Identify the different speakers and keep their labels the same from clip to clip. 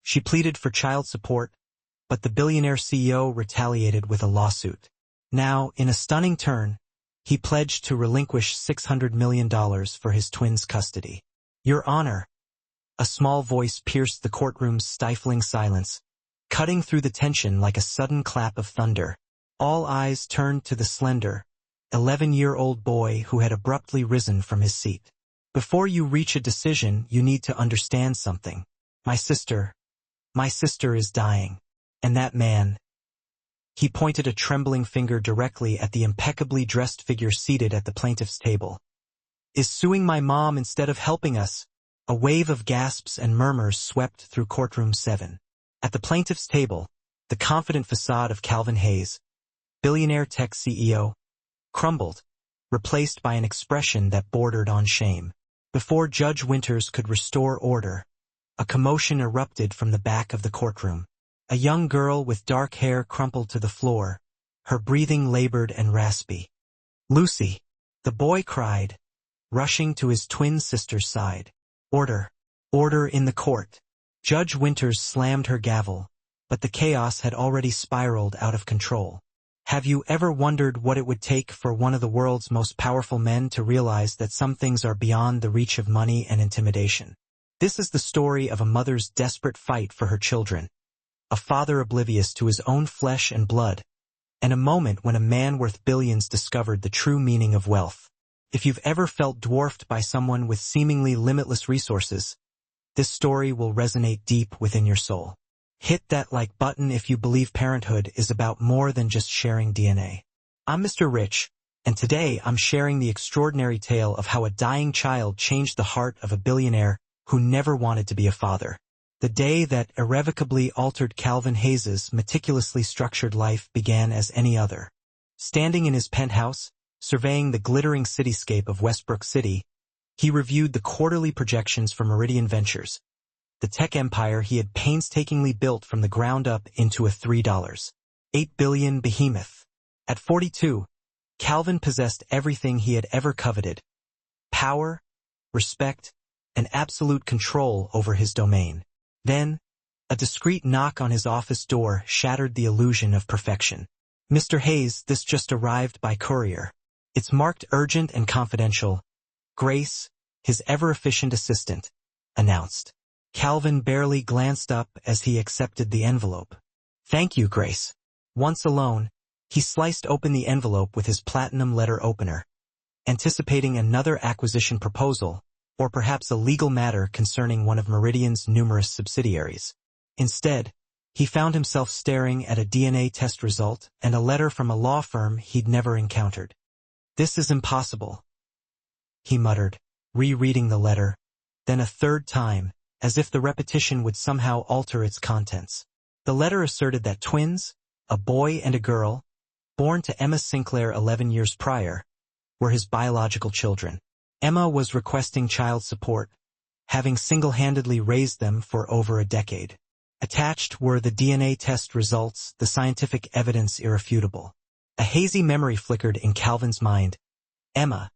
Speaker 1: She pleaded for child support, but the billionaire CEO retaliated with a lawsuit. Now, in a stunning turn, he pledged to relinquish $600 million for his twins' custody. Your Honor, a small voice pierced the courtroom's stifling silence, cutting through the tension like a sudden clap of thunder. All eyes turned to the slender, 11-year-old boy who had abruptly risen from his seat. Before you reach a decision, you need to understand something. My sister is dying. And that man, he pointed a trembling finger directly at the impeccably dressed figure seated at the plaintiff's table, is suing my mom instead of helping us. A wave of gasps and murmurs swept through courtroom 7. At the plaintiff's table, the confident facade of Calvin Hayes, billionaire tech CEO, crumbled, replaced by an expression that bordered on shame. Before Judge Winters could restore order, a commotion erupted from the back of the courtroom. A young girl with dark hair crumpled to the floor, her breathing labored and raspy. Lucy, the boy cried, rushing to his twin sister's side. Order. Order in the court. Judge Winters slammed her gavel, but the chaos had already spiraled out of control. Have you ever wondered what it would take for one of the world's most powerful men to realize that some things are beyond the reach of money and intimidation? This is the story of a mother's desperate fight for her children, a father oblivious to his own flesh and blood, and a moment when a man worth billions discovered the true meaning of wealth. If you've ever felt dwarfed by someone with seemingly limitless resources, this story will resonate deep within your soul. Hit that like button if you believe parenthood is about more than just sharing DNA. I'm Mr. Rich, and today I'm sharing the extraordinary tale of how a dying child changed the heart of a billionaire who never wanted to be a father. The day that irrevocably altered Calvin Hayes's meticulously structured life began as any other. Standing in his penthouse, surveying the glittering cityscape of Westbrook City, he reviewed the quarterly projections for Meridian Ventures, the tech empire he had painstakingly built from the ground up into a $3.8 billion behemoth. At 42, Calvin possessed everything he had ever coveted: power, respect, and absolute control over his domain. Then, a discreet knock on his office door shattered the illusion of perfection. Mr. Hayes, this just arrived by courier. It's marked urgent and confidential. Grace, his ever-efficient assistant, announced. Calvin barely glanced up as he accepted the envelope. Thank you, Grace. Once alone, he sliced open the envelope with his platinum letter opener, anticipating another acquisition proposal, or perhaps a legal matter concerning one of Meridian's numerous subsidiaries. Instead, he found himself staring at a DNA test result and a letter from a law firm he'd never encountered. This is impossible, he muttered, rereading the letter, then a third time, as if the repetition would somehow alter its contents. The letter asserted that twins, a boy and a girl, born to Emma Sinclair 11 years prior, were his biological children. Emma was requesting child support, having single-handedly raised them for over a decade. Attached were the DNA test results, the scientific evidence irrefutable. A hazy memory flickered in Calvin's mind. Emma,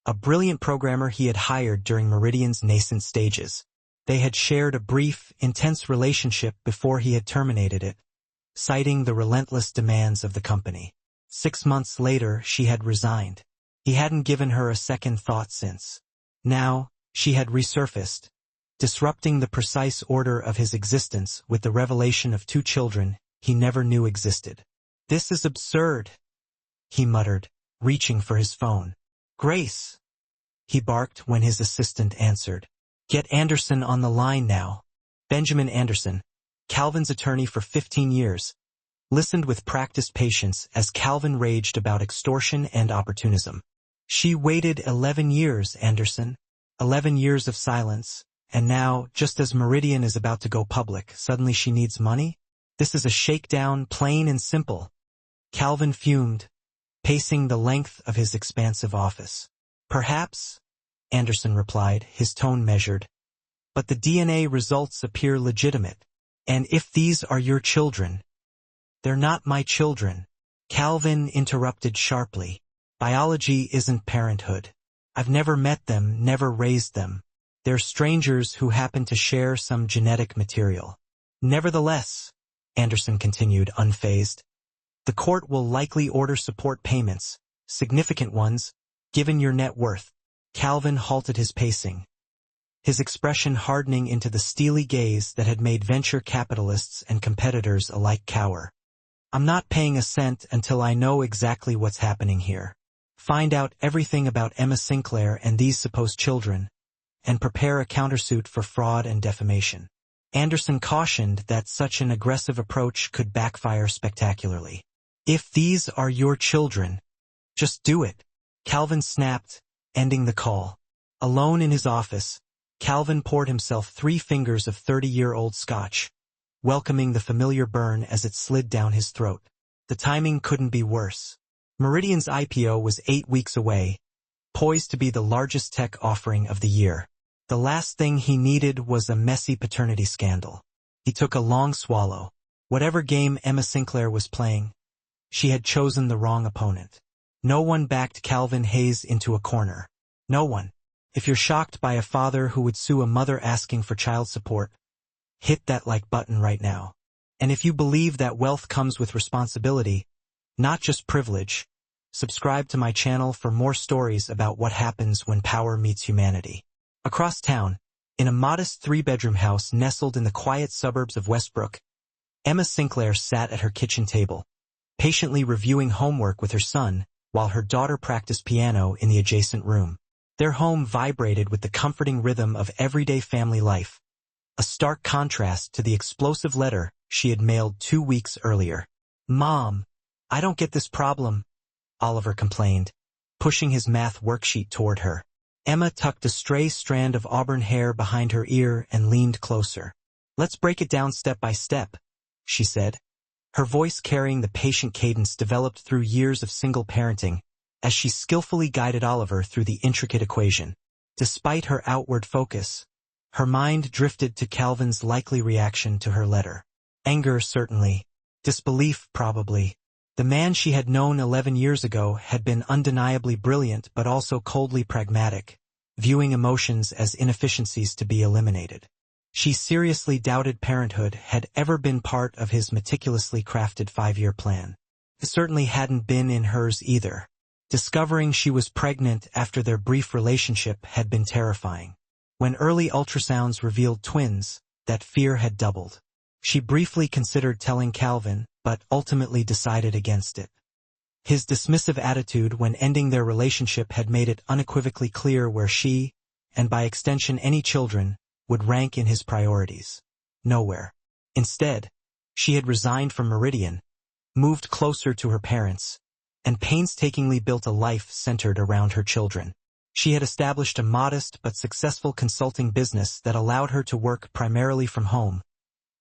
Speaker 1: a brilliant programmer he had hired during Meridian's nascent stages. They had shared a brief, intense relationship before he had terminated it, citing the relentless demands of the company. 6 months later, she had resigned. He hadn't given her a second thought since. Now, she had resurfaced, disrupting the precise order of his existence with the revelation of 2 children he never knew existed. This is absurd, he muttered, reaching for his phone. Grace, he barked when his assistant answered. Get Anderson on the line now. Benjamin Anderson, Calvin's attorney for 15 years, listened with practiced patience as Calvin raged about extortion and opportunism. She waited 11 years, Anderson. 11 years of silence, and now, just as Meridian is about to go public, suddenly she needs money? This is a shakedown, plain and simple. Calvin fumed, pacing the length of his expansive office. Perhaps, Anderson replied, his tone measured, but the DNA results appear legitimate. And if these are your children, they're not my children. Calvin interrupted sharply. Biology isn't parenthood. I've never met them, never raised them. They're strangers who happen to share some genetic material. Nevertheless, Anderson continued unfazed, the court will likely order support payments, significant ones, given your net worth. Calvin halted his pacing, his expression hardening into the steely gaze that had made venture capitalists and competitors alike cower. I'm not paying a cent until I know exactly what's happening here. Find out everything about Emma Sinclair and these supposed children, and prepare a countersuit for fraud and defamation. Anderson cautioned that such an aggressive approach could backfire spectacularly. If these are your children, just do it, Calvin snapped, ending the call. Alone in his office, Calvin poured himself 3 fingers of 30-year-old scotch, welcoming the familiar burn as it slid down his throat. The timing couldn't be worse. Meridian's IPO was 8 weeks away, poised to be the largest tech offering of the year. The last thing he needed was a messy paternity scandal. He took a long swallow. Whatever game Emma Sinclair was playing, she had chosen the wrong opponent. No one backed Calvin Hayes into a corner. No one. If you're shocked by a father who would sue a mother asking for child support, hit that like button right now. And if you believe that wealth comes with responsibility, not just privilege, subscribe to my channel for more stories about what happens when power meets humanity. Across town, in a modest 3-bedroom house nestled in the quiet suburbs of Westbrook, Emma Sinclair sat at her kitchen table, patiently reviewing homework with her son while her daughter practiced piano in the adjacent room. Their home vibrated with the comforting rhythm of everyday family life, a stark contrast to the explosive letter she had mailed 2 weeks earlier. "Mom, I don't get this problem," Oliver complained, pushing his math worksheet toward her. Emma tucked a stray strand of auburn hair behind her ear and leaned closer. "Let's break it down step by step," she said, her voice carrying the patient cadence developed through years of single parenting, as she skillfully guided Oliver through the intricate equation. Despite her outward focus, her mind drifted to Calvin's likely reaction to her letter. Anger, certainly. Disbelief, probably. The man she had known 11 years ago had been undeniably brilliant but also coldly pragmatic, viewing emotions as inefficiencies to be eliminated. She seriously doubted parenthood had ever been part of his meticulously crafted 5-year plan. It certainly hadn't been in hers either. Discovering she was pregnant after their brief relationship had been terrifying. When early ultrasounds revealed twins, that fear had doubled. She briefly considered telling Calvin, but ultimately decided against it. His dismissive attitude when ending their relationship had made it unequivocally clear where she, and by extension any children, would rank in his priorities. Nowhere. Instead, she had resigned from Meridian, moved closer to her parents, and painstakingly built a life centered around her children. She had established a modest but successful consulting business that allowed her to work primarily from home,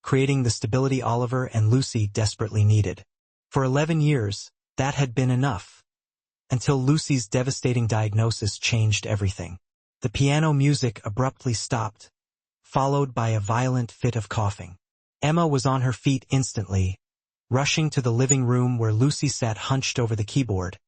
Speaker 1: creating the stability Oliver and Lucy desperately needed. For 11 years, that had been enough. Until Lucy's devastating diagnosis changed everything. The piano music abruptly stopped, followed by a violent fit of coughing. Emma was on her feet instantly, rushing to the living room where Lucy sat hunched over the keyboard,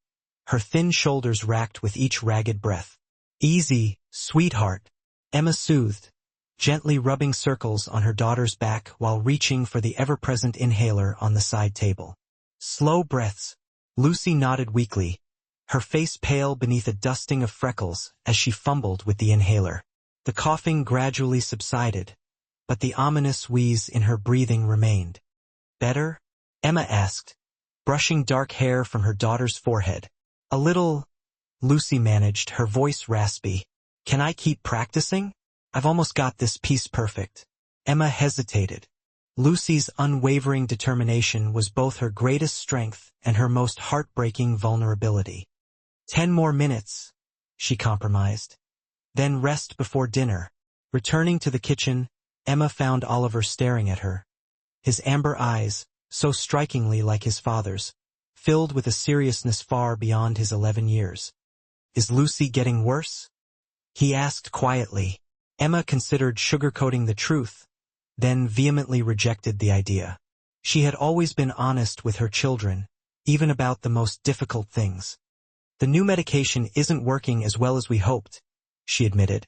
Speaker 1: her thin shoulders racked with each ragged breath. "Easy, sweetheart," Emma soothed, gently rubbing circles on her daughter's back while reaching for the ever-present inhaler on the side table. "Slow breaths." Lucy nodded weakly, her face pale beneath a dusting of freckles as she fumbled with the inhaler. The coughing gradually subsided, but the ominous wheeze in her breathing remained. "Better?" Emma asked, brushing dark hair from her daughter's forehead. "A little," Lucy managed, her voice raspy. "Can I keep practicing? I've almost got this piece perfect." Emma hesitated. Lucy's unwavering determination was both her greatest strength and her most heartbreaking vulnerability. 10 more minutes, she compromised. Then rest before dinner. Returning to the kitchen, Emma found Oliver staring at her. His amber eyes, so strikingly like his father's, filled with a seriousness far beyond his 11 years. "Is Lucy getting worse?" he asked quietly. Emma considered sugarcoating the truth, then vehemently rejected the idea. She had always been honest with her children, even about the most difficult things. "The new medication isn't working as well as we hoped," she admitted.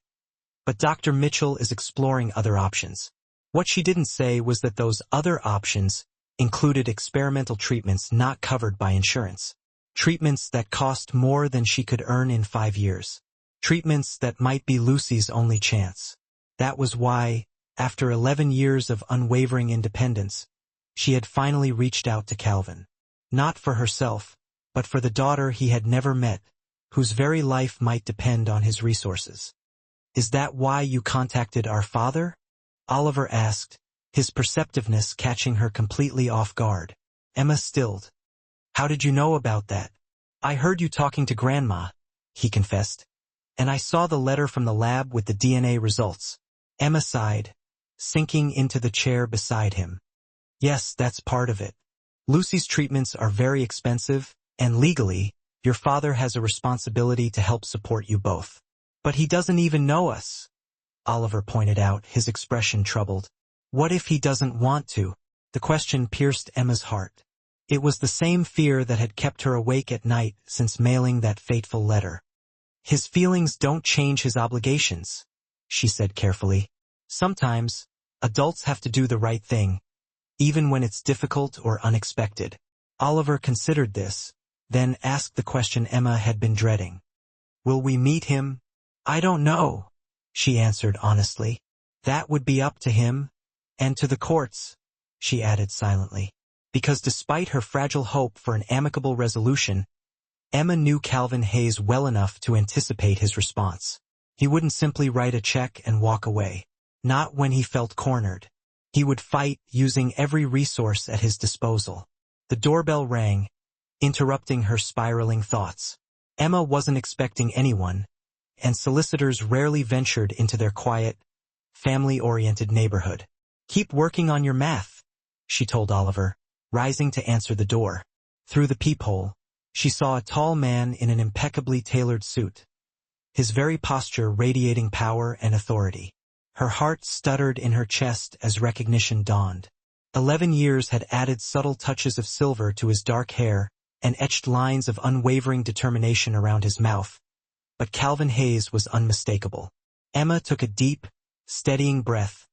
Speaker 1: "But Dr. Mitchell is exploring other options." What she didn't say was that those other options included experimental treatments not covered by insurance. Treatments that cost more than she could earn in 5 years. Treatments that might be Lucy's only chance. That was why, after 11 years of unwavering independence, she had finally reached out to Calvin. Not for herself, but for the daughter he had never met, whose very life might depend on his resources. "Is that why you contacted our father?" Oliver asked, his perceptiveness catching her completely off guard. Emma stilled. "How did you know about that?" "I heard you talking to Grandma," he confessed. "And I saw the letter from the lab with the DNA results." Emma sighed, sinking into the chair beside him. "Yes, that's part of it. Lucy's treatments are very expensive, and legally, your father has a responsibility to help support you both." "But he doesn't even know us," Oliver pointed out, his expression troubled. "What if he doesn't want to?" The question pierced Emma's heart. It was the same fear that had kept her awake at night since mailing that fateful letter. "His feelings don't change his obligations," she said carefully. "Sometimes, adults have to do the right thing, even when it's difficult or unexpected." Oliver considered this, then asked the question Emma had been dreading. "Will we meet him?" "I don't know," she answered honestly. "That would be up to him, and to the courts," she added silently. Because despite her fragile hope for an amicable resolution, Emma knew Calvin Hayes well enough to anticipate his response. He wouldn't simply write a check and walk away. Not when he felt cornered. He would fight, using every resource at his disposal. The doorbell rang, interrupting her spiraling thoughts. Emma wasn't expecting anyone, and solicitors rarely ventured into their quiet, family-oriented neighborhood. "Keep working on your math," she told Oliver, rising to answer the door. Through the peephole, she saw a tall man in an impeccably tailored suit, his very posture radiating power and authority. Her heart stuttered in her chest as recognition dawned. 11 years had added subtle touches of silver to his dark hair and etched lines of unwavering determination around his mouth, but Calvin Hayes was unmistakable. Emma took a deep, steadying breath,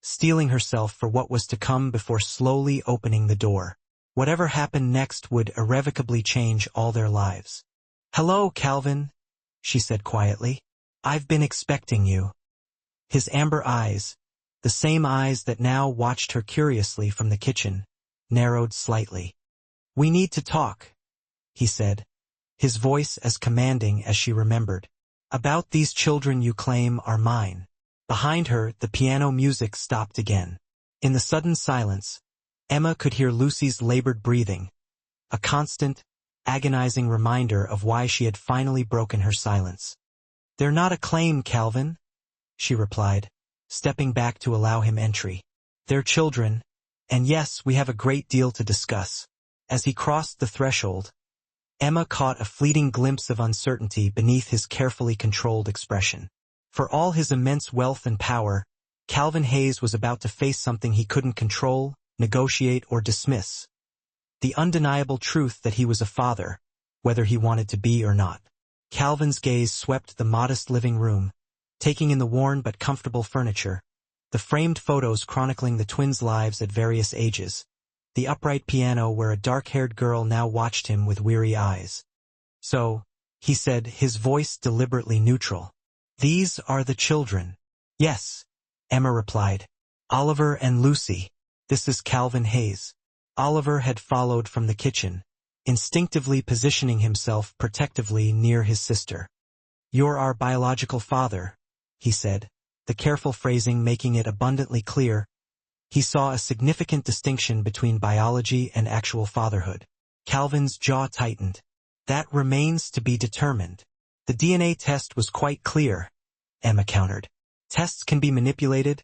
Speaker 1: steeling herself for what was to come before slowly opening the door. Whatever happened next would irrevocably change all their lives. "Hello, Calvin," she said quietly. "I've been expecting you." His amber eyes, the same eyes that now watched her curiously from the kitchen, narrowed slightly. "We need to talk," he said, his voice as commanding as she remembered. "About these children you claim are mine." Behind her, the piano music stopped again. In the sudden silence, Emma could hear Lucy's labored breathing, a constant, agonizing reminder of why she had finally broken her silence. "They're not a claim, Calvin," she replied, stepping back to allow him entry. "They're children, and yes, we have a great deal to discuss." As he crossed the threshold, Emma caught a fleeting glimpse of uncertainty beneath his carefully controlled expression. For all his immense wealth and power, Calvin Hayes was about to face something he couldn't control, negotiate, or dismiss. The undeniable truth that he was a father, whether he wanted to be or not. Calvin's gaze swept the modest living room, taking in the worn but comfortable furniture, the framed photos chronicling the twins' lives at various ages, the upright piano where a dark-haired girl now watched him with weary eyes. "So," he said, his voice deliberately neutral, "these are the children." "Yes," Emma replied. "Oliver and Lucy. This is Calvin Hayes." Oliver had followed from the kitchen, instinctively positioning himself protectively near his sister. "You're our biological father," he said, the careful phrasing making it abundantly clear. He saw a significant distinction between biology and actual fatherhood. Calvin's jaw tightened. "That remains to be determined." "The DNA test was quite clear," Emma countered. "Tests can be manipulated,"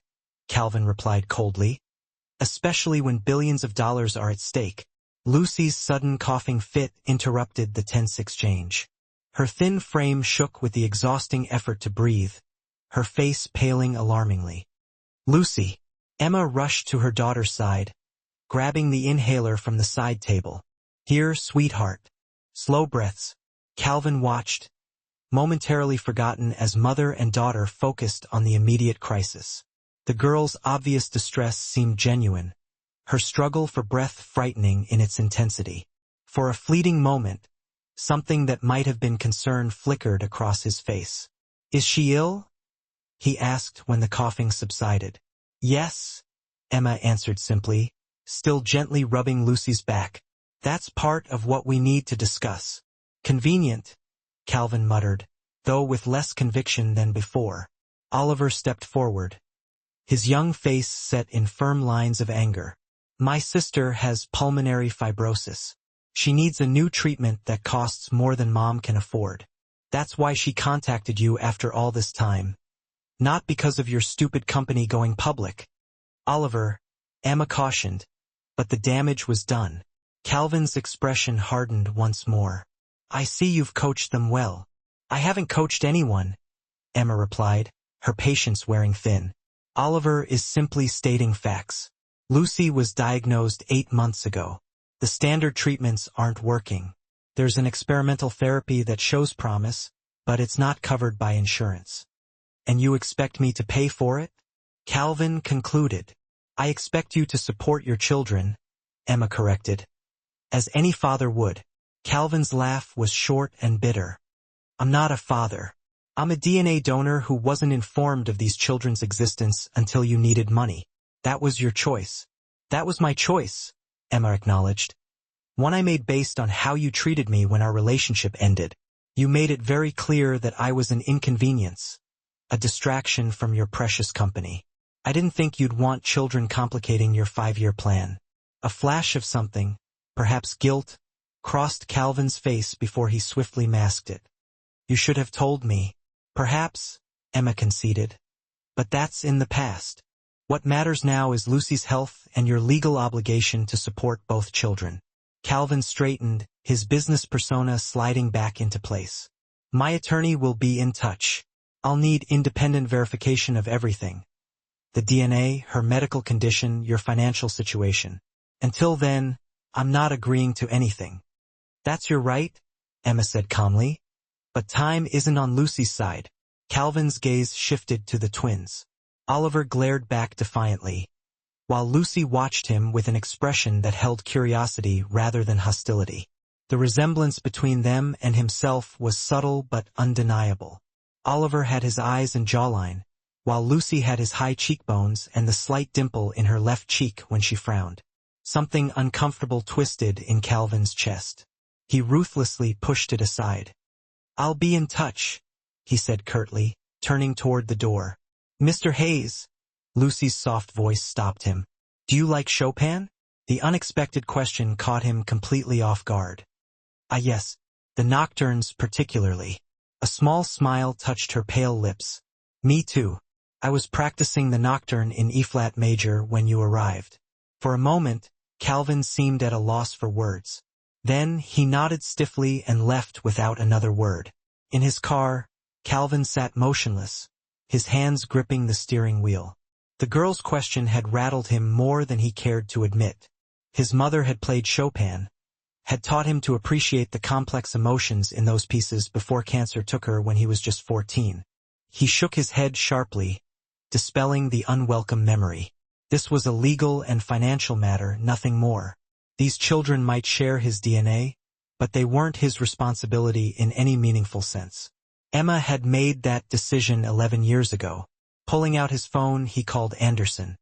Speaker 1: Calvin replied coldly, "especially when billions of dollars are at stake." Lucy's sudden coughing fit interrupted the tense exchange. Her thin frame shook with the exhausting effort to breathe, her face paling alarmingly. "Lucy!" Emma rushed to her daughter's side, grabbing the inhaler from the side table. "Here, sweetheart." Slow breaths. Calvin watched, momentarily forgotten as mother and daughter focused on the immediate crisis. The girl's obvious distress seemed genuine, her struggle for breath frightening in its intensity. For a fleeting moment, something that might have been concern flickered across his face. "Is she ill?" he asked when the coughing subsided. "Yes," Emma answered simply, still gently rubbing Lucy's back. "That's part of what we need to discuss." "Convenient," Calvin muttered, though with less conviction than before. Oliver stepped forward, his young face set in firm lines of anger. "My sister has pulmonary fibrosis. She needs a new treatment that costs more than Mom can afford. That's why she contacted you after all this time. Not because of your stupid company going public." "Oliver," Emma cautioned, but the damage was done. Calvin's expression hardened once more. "I see you've coached them well." "I haven't coached anyone," Emma replied, her patience wearing thin. "Oliver is simply stating facts. Lucy was diagnosed 8 months ago. The standard treatments aren't working. There's an experimental therapy that shows promise, but it's not covered by insurance." "And you expect me to pay for it?" Calvin concluded. "I expect you to support your children," Emma corrected. "As any father would." Calvin's laugh was short and bitter. "I'm not a father. I'm a DNA donor who wasn't informed of these children's existence until you needed money. That was your choice." "That was my choice," Emma acknowledged. "One I made based on how you treated me when our relationship ended. You made it very clear that I was an inconvenience, a distraction from your precious company. I didn't think you'd want children complicating your 5-year plan." A flash of something, perhaps guilt, crossed Calvin's face before he swiftly masked it. "You should have told me." "Perhaps," Emma conceded. "But that's in the past. What matters now is Lucy's health and your legal obligation to support both children." Calvin straightened, his business persona sliding back into place. "My attorney will be in touch. I'll need independent verification of everything. The DNA, her medical condition, your financial situation. Until then, I'm not agreeing to anything." "That's your right," Emma said calmly. "But time isn't on Lucy's side." Calvin's gaze shifted to the twins. Oliver glared back defiantly, while Lucy watched him with an expression that held curiosity rather than hostility. The resemblance between them and himself was subtle but undeniable. Oliver had his eyes and jawline, while Lucy had his high cheekbones and the slight dimple in her left cheek when she frowned. Something uncomfortable twisted in Calvin's chest. He ruthlessly pushed it aside. "I'll be in touch," he said curtly, turning toward the door. "Mr. Hayes," Lucy's soft voice stopped him. "Do you like Chopin?" The unexpected question caught him completely off guard. "Ah, yes, the nocturnes particularly." A small smile touched her pale lips. "Me too. I was practicing the nocturne in E-flat major when you arrived." For a moment, Calvin seemed at a loss for words. Then he nodded stiffly and left without another word. In his car, Calvin sat motionless, his hands gripping the steering wheel. The girl's question had rattled him more than he cared to admit. His mother had played Chopin, had taught him to appreciate the complex emotions in those pieces before cancer took her when he was just 14. He shook his head sharply, dispelling the unwelcome memory. This was a legal and financial matter, nothing more. These children might share his DNA, but they weren't his responsibility in any meaningful sense. Emma had made that decision 11 years ago. Pulling out his phone, he called Anderson.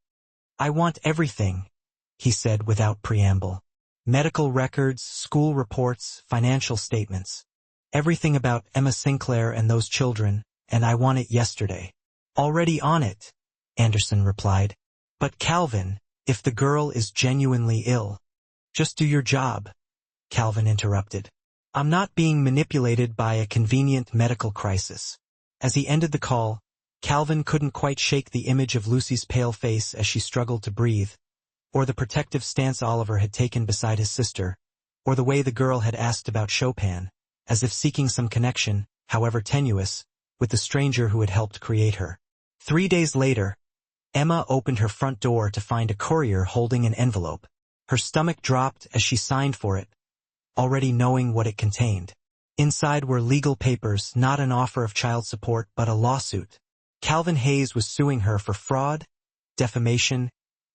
Speaker 1: "I want everything," he said without preamble. "Medical records, school reports, financial statements. Everything about Emma Sinclair and those children, and I want it yesterday." "Already on it," Anderson replied. "But Calvin, if the girl is genuinely ill—" "Just do your job," Calvin interrupted. "I'm not being manipulated by a convenient medical crisis." As he ended the call, Calvin couldn't quite shake the image of Lucy's pale face as she struggled to breathe, or the protective stance Oliver had taken beside his sister, or the way the girl had asked about Chopin, as if seeking some connection, however tenuous, with the stranger who had helped create her. 3 days later, Emma opened her front door to find a courier holding an envelope. Her stomach dropped as she signed for it, already knowing what it contained. Inside were legal papers, not an offer of child support but a lawsuit. Calvin Hayes was suing her for fraud, defamation,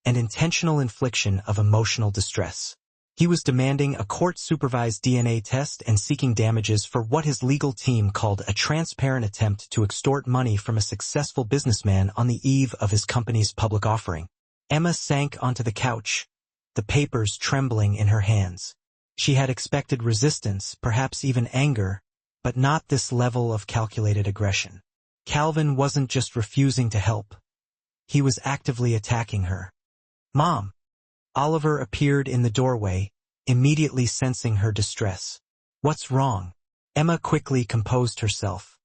Speaker 1: and intentional infliction of emotional distress. He was demanding a court-supervised DNA test and seeking damages for what his legal team called a transparent attempt to extort money from a successful businessman on the eve of his company's public offering. Emma sank onto the couch, the papers trembling in her hands. She had expected resistance, perhaps even anger, but not this level of calculated aggression. Calvin wasn't just refusing to help. He was actively attacking her. "Mom!" Oliver appeared in the doorway, immediately sensing her distress. "What's wrong?" Emma quickly composed herself.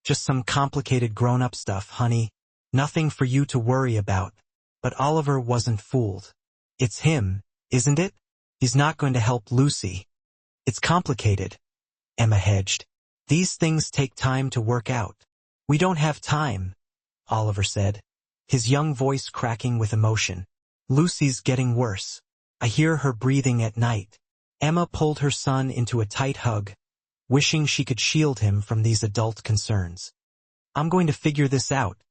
Speaker 1: "Just some complicated grown-up stuff, honey. Nothing for you to worry about." But Oliver wasn't fooled. "It's him, isn't it? He's not going to help Lucy." "It's complicated," Emma hedged. "These things take time to work out." "We don't have time," Oliver said, his young voice cracking with emotion. "Lucy's getting worse. I hear her breathing at night." Emma pulled her son into a tight hug, wishing she could shield him from these adult concerns. "I'm going to figure this out,"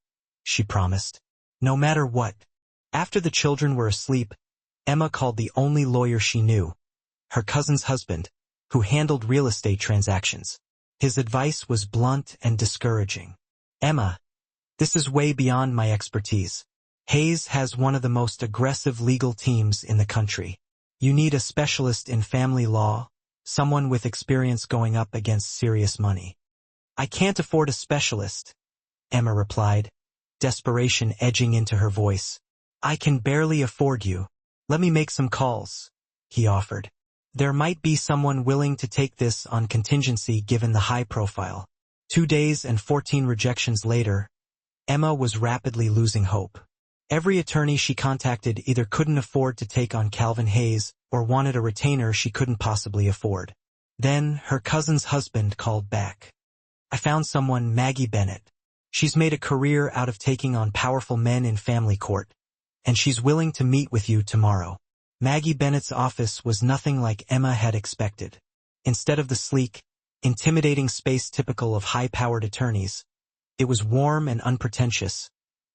Speaker 1: she promised. "No matter what." After the children were asleep, Emma called the only lawyer she knew, her cousin's husband, who handled real estate transactions. His advice was blunt and discouraging. "Emma, this is way beyond my expertise. Hayes has one of the most aggressive legal teams in the country. You need a specialist in family law, someone with experience going up against serious money." "I can't afford a specialist," Emma replied, desperation edging into her voice. "I can barely afford you. Let me make some calls," he offered. "There might be someone willing to take this on contingency given the high profile." 2 days and 14 rejections later, Emma was rapidly losing hope. Every attorney she contacted either couldn't afford to take on Calvin Hayes or wanted a retainer she couldn't possibly afford. Then her cousin's husband called back. "I found someone, Maggie Bennett. She's made a career out of taking on powerful men in family court, and she's willing to meet with you tomorrow." Maggie Bennett's office was nothing like Emma had expected. Instead of the sleek, intimidating space typical of high-powered attorneys, it was warm and unpretentious,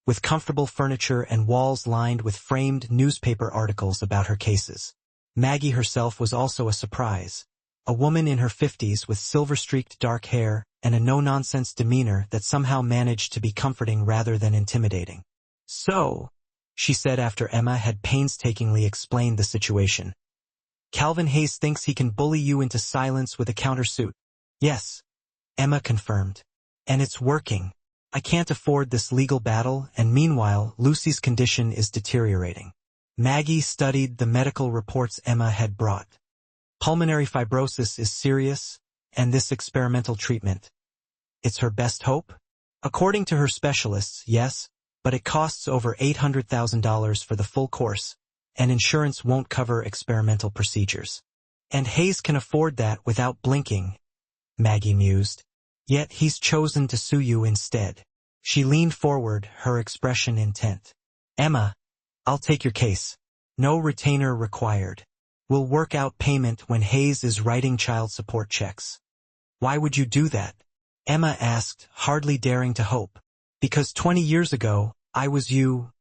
Speaker 1: with comfortable furniture and walls lined with framed newspaper articles about her cases. Maggie herself was also a surprise, a woman in her 50s with silver-streaked dark hair and a no-nonsense demeanor that somehow managed to be comforting rather than intimidating. "So," she said after Emma had painstakingly explained the situation, "Calvin Hayes thinks he can bully you into silence with a countersuit." "Yes," Emma confirmed. "And it's working. I can't afford this legal battle, and meanwhile, Lucy's condition is deteriorating." Maggie studied the medical reports Emma had brought. "Pulmonary fibrosis is serious, and this experimental treatment, it's her best hope?" "According to her specialists, yes, but it costs over $800,000 for the full course, and insurance won't cover experimental procedures." "And Hayes can afford that without blinking," Maggie mused. "Yet he's chosen to sue you instead." She leaned forward, her expression intent. "Emma, I'll take your case. No retainer required. We'll work out payment when Hayes is writing child support checks." "Why would you do that?" Emma asked, hardly daring to hope. "Because 20 years ago, I was you,"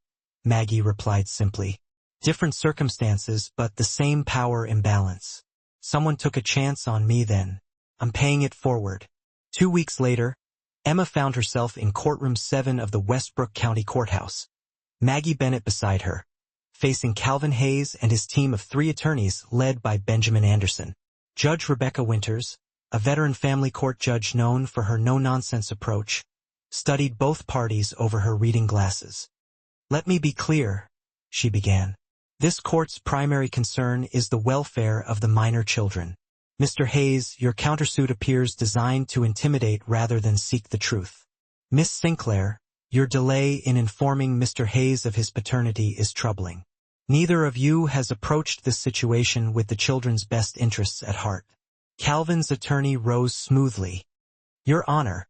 Speaker 1: Maggie replied simply. "Different circumstances, but the same power imbalance. Someone took a chance on me then. I'm paying it forward." 2 weeks later, Emma found herself in courtroom 7 of the Westbrook County Courthouse. Maggie Bennett beside her, facing Calvin Hayes and his team of 3 attorneys led by Benjamin Anderson. Judge Rebecca Winters, a veteran family court judge known for her no-nonsense approach, studied both parties over her reading glasses. "Let me be clear," she began. "This court's primary concern is the welfare of the minor children. Mr. Hayes, your countersuit appears designed to intimidate rather than seek the truth. Miss Sinclair, your delay in informing Mr. Hayes of his paternity is troubling. Neither of you has approached this situation with the children's best interests at heart." Calvin's attorney rose smoothly. "Your Honor,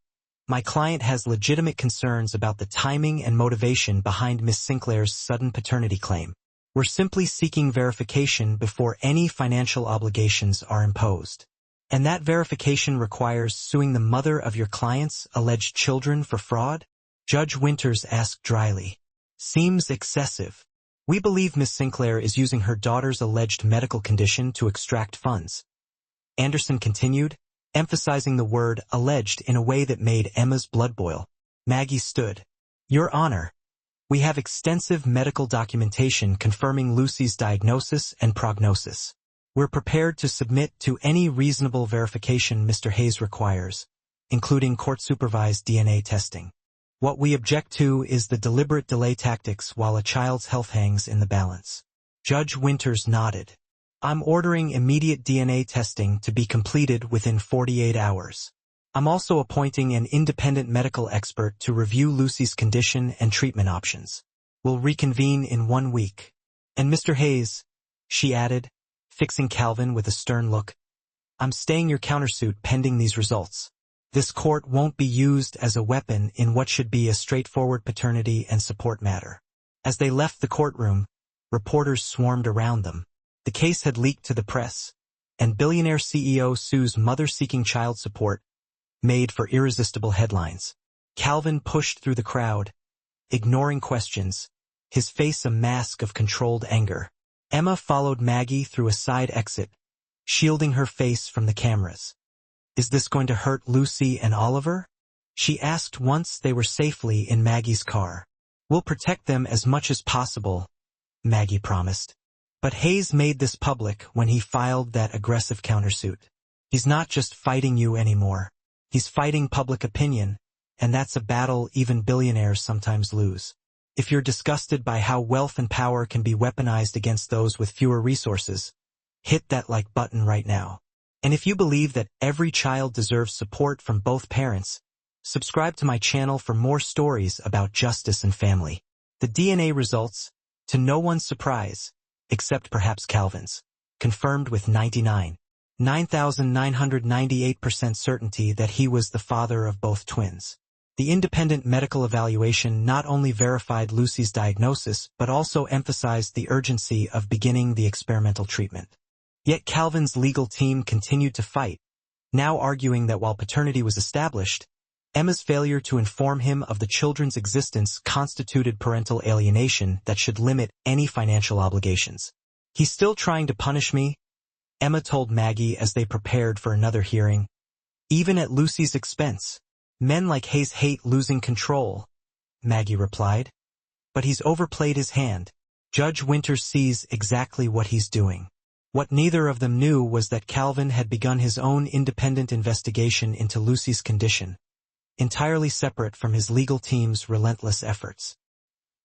Speaker 1: my client has legitimate concerns about the timing and motivation behind Miss Sinclair's sudden paternity claim. We're simply seeking verification before any financial obligations are imposed. And that verification requires suing the mother of your client's alleged children for fraud?" Judge Winters asked dryly. Seems excessive. We believe Miss Sinclair is using her daughter's alleged medical condition to extract funds. Anderson continued, emphasizing the word alleged in a way that made Emma's blood boil. Maggie stood. Your Honor, we have extensive medical documentation confirming Lucy's diagnosis and prognosis. We're prepared to submit to any reasonable verification Mr. Hayes requires, including court-supervised DNA testing. What we object to is the deliberate delay tactics while a child's health hangs in the balance. Judge Winters nodded. I'm ordering immediate DNA testing to be completed within 48 hours. I'm also appointing an independent medical expert to review Lucy's condition and treatment options. We'll reconvene in 1 week. And Mr. Hayes, she added, fixing Calvin with a stern look, I'm staying your countersuit pending these results. This court won't be used as a weapon in what should be a straightforward paternity and support matter. As they left the courtroom, reporters swarmed around them. The case had leaked to the press, and billionaire CEO sues mother seeking child support, made for irresistible headlines. Calvin pushed through the crowd, ignoring questions, his face a mask of controlled anger. Emma followed Maggie through a side exit, shielding her face from the cameras. Is this going to hurt Lucy and Oliver? She asked once they were safely in Maggie's car. We'll protect them as much as possible, Maggie promised. But Hayes made this public when he filed that aggressive countersuit. He's not just fighting you anymore. He's fighting public opinion, and that's a battle even billionaires sometimes lose. If you're disgusted by how wealth and power can be weaponized against those with fewer resources, hit that like button right now. And if you believe that every child deserves support from both parents, subscribe to my channel for more stories about justice and family. The DNA results, to no one's surprise, except perhaps Calvin's, confirmed with 9,998% certainty that he was the father of both twins. The independent medical evaluation not only verified Lucy's diagnosis but also emphasized the urgency of beginning the experimental treatment. Yet Calvin's legal team continued to fight, now arguing that while paternity was established, Emma's failure to inform him of the children's existence constituted parental alienation that should limit any financial obligations. He's still trying to punish me, Emma told Maggie as they prepared for another hearing. Even at Lucy's expense. Men like Hayes hate losing control, Maggie replied. But he's overplayed his hand. Judge Winters sees exactly what he's doing. What neither of them knew was that Calvin had begun his own independent investigation into Lucy's condition, entirely separate from his legal team's relentless efforts.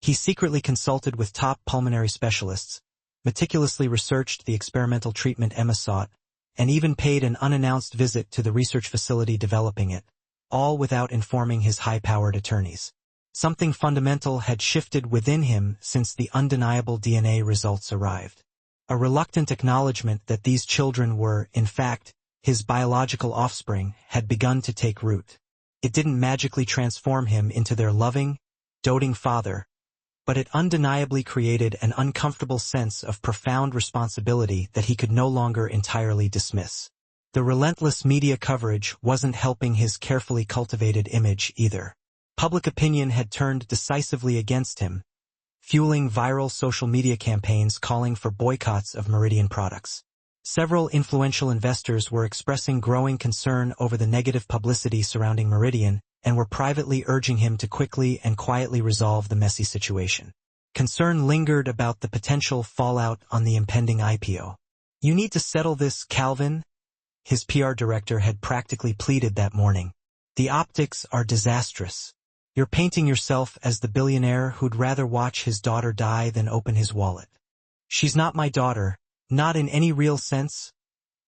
Speaker 1: He secretly consulted with top pulmonary specialists, meticulously researched the experimental treatment Emma sought, and even paid an unannounced visit to the research facility developing it, all without informing his high-powered attorneys. Something fundamental had shifted within him since the undeniable DNA results arrived. A reluctant acknowledgement that these children were, in fact, his biological offspring had begun to take root. It didn't magically transform him into their loving, doting father, but it undeniably created an uncomfortable sense of profound responsibility that he could no longer entirely dismiss. The relentless media coverage wasn't helping his carefully cultivated image either. Public opinion had turned decisively against him, fueling viral social media campaigns calling for boycotts of Meridian products. Several influential investors were expressing growing concern over the negative publicity surrounding Meridian and were privately urging him to quickly and quietly resolve the messy situation. Concern lingered about the potential fallout on the impending IPO. You need to settle this, Calvin, his PR director had practically pleaded that morning. The optics are disastrous. You're painting yourself as the billionaire who'd rather watch his daughter die than open his wallet. She's not my daughter, not in any real sense,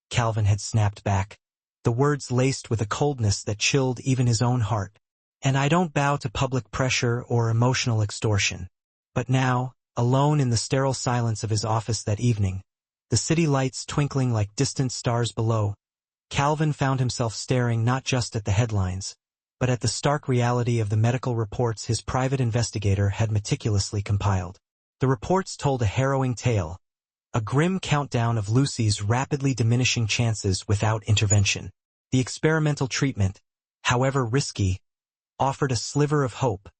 Speaker 1: Calvin had snapped back, the words laced with a coldness that chilled even his own heart. And I don't bow to public pressure or emotional extortion. But now, alone in the sterile silence of his office that evening, the city lights twinkling like distant stars below, Calvin found himself staring not just at the headlines, but at the stark reality of the medical reports his private investigator had meticulously compiled. The reports told a harrowing tale, a grim countdown of Lucy's rapidly diminishing chances without intervention. The experimental treatment, however risky, offered a sliver of hope,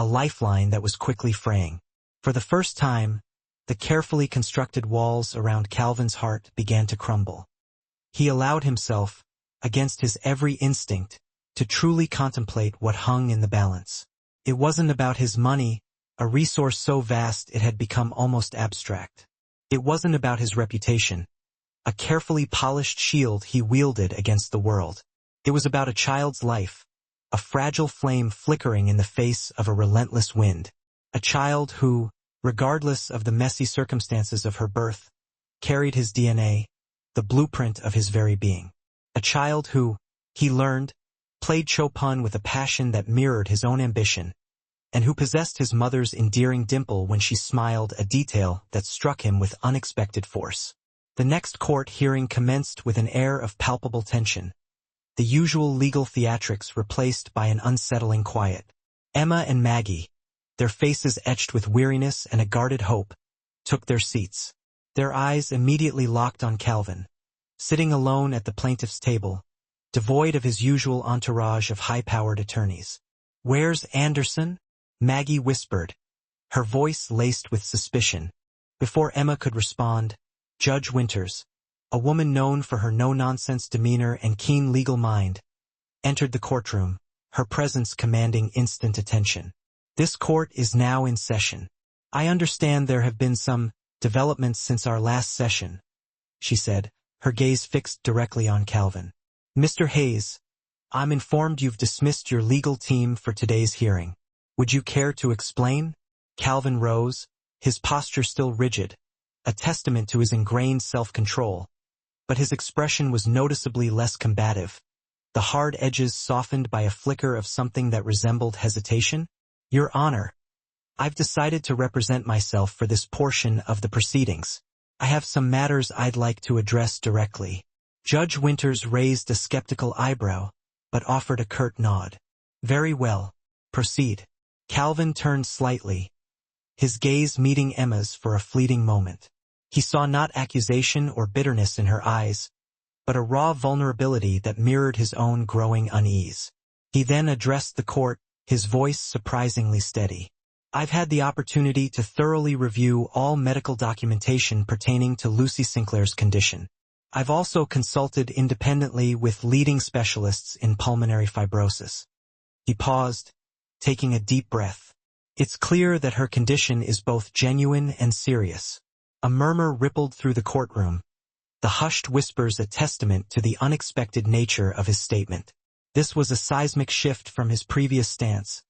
Speaker 1: a lifeline that was quickly fraying. For the first time, the carefully constructed walls around Calvin's heart began to crumble. He allowed himself, against his every instinct, to truly contemplate what hung in the balance. It wasn't about his money, a resource so vast it had become almost abstract. It wasn't about his reputation, a carefully polished shield he wielded against the world. It was about a child's life, a fragile flame flickering in the face of a relentless wind. A child who, regardless of the messy circumstances of her birth, carried his DNA, the blueprint of his very being. A child who, he learned, played Chopin with a passion that mirrored his own ambition, and who possessed his mother's endearing dimple when she smiled, a detail that struck him with unexpected force. The next court hearing commenced with an air of palpable tension, the usual legal theatrics replaced by an unsettling quiet. Emma and Maggie, their faces etched with weariness and a guarded hope, took their seats. Their eyes immediately locked on Calvin, sitting alone at the plaintiff's table, devoid of his usual entourage of high-powered attorneys. "Where's Anderson?" Maggie whispered, her voice laced with suspicion. Before Emma could respond, Judge Winters, a woman known for her no-nonsense demeanor and keen legal mind, entered the courtroom, her presence commanding instant attention. "This court is now in session. I understand there have been some developments since our last session," she said, her gaze fixed directly on Calvin. "Mr. Hayes, I'm informed you've dismissed your legal team for today's hearing. Would you care to explain?" Calvin rose, his posture still rigid, a testament to his ingrained self-control, but his expression was noticeably less combative, the hard edges softened by a flicker of something that resembled hesitation. "Your Honor, I've decided to represent myself for this portion of the proceedings. I have some matters I'd like to address directly." Judge Winters raised a skeptical eyebrow, but offered a curt nod. "Very well, proceed." Calvin turned slightly, his gaze meeting Emma's for a fleeting moment. He saw not accusation or bitterness in her eyes, but a raw vulnerability that mirrored his own growing unease. He then addressed the court, his voice surprisingly steady. "I've had the opportunity to thoroughly review all medical documentation pertaining to Lucy Sinclair's condition. I've also consulted independently with leading specialists in pulmonary fibrosis." He paused, taking a deep breath. "It's clear that her condition is both genuine and serious." A murmur rippled through the courtroom, the hushed whispers a testament to the unexpected nature of his statement. This was a seismic shift from his previous stance,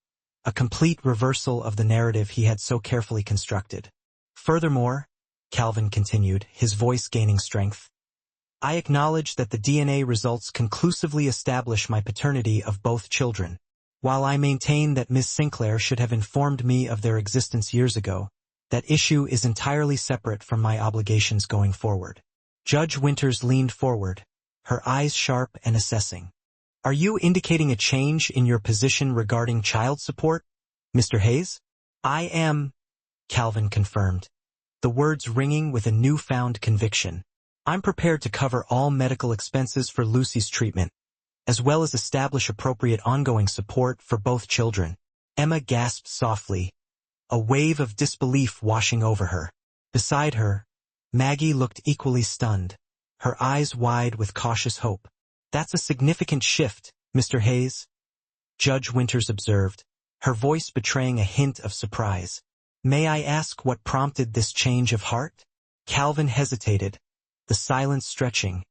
Speaker 1: a complete reversal of the narrative he had so carefully constructed. "Furthermore," Calvin continued, his voice gaining strength, "I acknowledge that the DNA results conclusively establish my paternity of both children. While I maintain that Ms. Sinclair should have informed me of their existence years ago, that issue is entirely separate from my obligations going forward." Judge Winters leaned forward, her eyes sharp and assessing. "Are you indicating a change in your position regarding child support, Mr. Hayes?" "I am," Calvin confirmed, the words ringing with a newfound conviction. "I'm prepared to cover all medical expenses for Lucy's treatment, as well as establish appropriate ongoing support for both children." Emma gasped softly, a wave of disbelief washing over her. Beside her, Maggie looked equally stunned, her eyes wide with cautious hope. "That's a significant shift, Mr. Hayes," Judge Winters observed, her voice betraying a hint of surprise. "May I ask what prompted this change of heart?" Calvin hesitated, the silence stretching,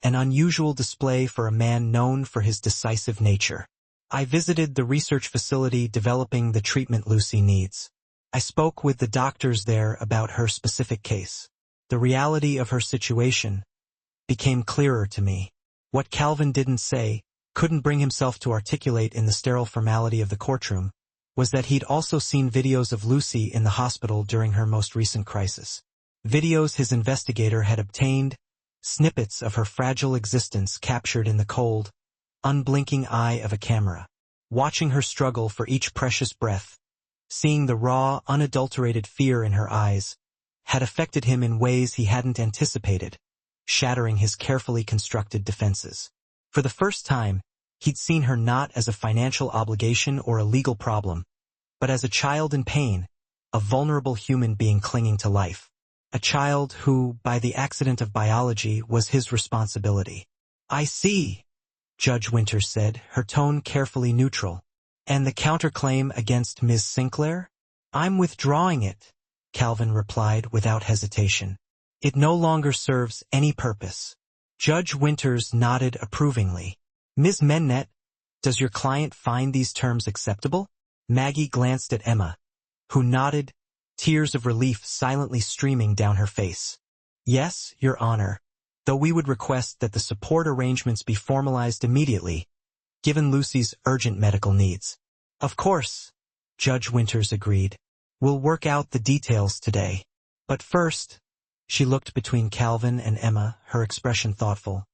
Speaker 1: an unusual display for a man known for his decisive nature. "I visited the research facility developing the treatment Lucy needs. I spoke with the doctors there about her specific case. The reality of her situation became clearer to me." What Calvin didn't say, couldn't bring himself to articulate in the sterile formality of the courtroom, was that he'd also seen videos of Lucy in the hospital during her most recent crisis. Videos his investigator had obtained, snippets of her fragile existence captured in the cold, unblinking eye of a camera. Watching her struggle for each precious breath, seeing the raw, unadulterated fear in her eyes, had affected him in ways he hadn't anticipated, shattering his carefully constructed defenses. For the first time, he'd seen her not as a financial obligation or a legal problem, but as a child in pain, a vulnerable human being clinging to life. A child who, by the accident of biology, was his responsibility. "I see," Judge Winters said, her tone carefully neutral. "And the counterclaim against Ms. Sinclair?" "I'm withdrawing it," Calvin replied without hesitation. "It no longer serves any purpose." Judge Winters nodded approvingly. "Ms. Mennett, does your client find these terms acceptable?" Maggie glanced at Emma, who nodded, tears of relief silently streaming down her face. "Yes, Your Honor, though we would request that the support arrangements be formalized immediately, given Lucy's urgent medical needs." "Of course," Judge Winters agreed. "We'll work out the details today. But first," she looked between Calvin and Emma, her expression thoughtful,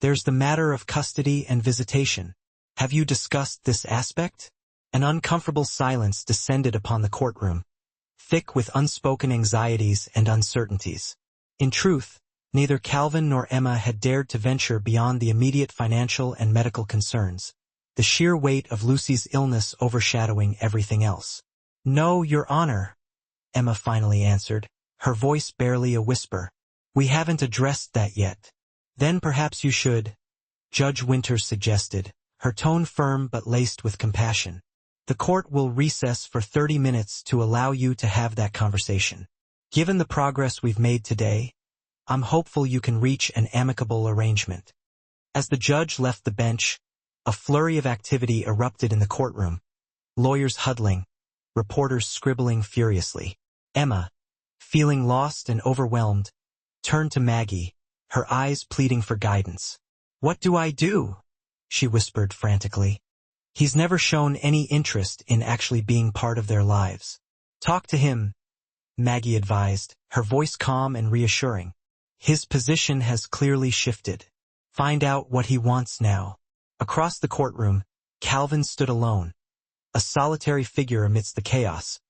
Speaker 1: "there's the matter of custody and visitation. Have you discussed this aspect?" An uncomfortable silence descended upon the courtroom, thick with unspoken anxieties and uncertainties. In truth, neither Calvin nor Emma had dared to venture beyond the immediate financial and medical concerns, the sheer weight of Lucy's illness overshadowing everything else. "No, Your Honor," Emma finally answered, her voice barely a whisper. "We haven't addressed that yet." "Then perhaps you should," Judge Winters suggested, her tone firm but laced with compassion. "The court will recess for 30 minutes to allow you to have that conversation. Given the progress we've made today, I'm hopeful you can reach an amicable arrangement." As the judge left the bench, a flurry of activity erupted in the courtroom. Lawyers huddling, reporters scribbling furiously. Emma, feeling lost and overwhelmed, turned to Maggie, her eyes pleading for guidance. "What do I do?" she whispered frantically. "He's never shown any interest in actually being part of their lives." "Talk to him," Maggie advised, her voice calm and reassuring. "His position has clearly shifted. Find out what he wants now." Across the courtroom, Calvin stood alone, a solitary figure amidst the chaos,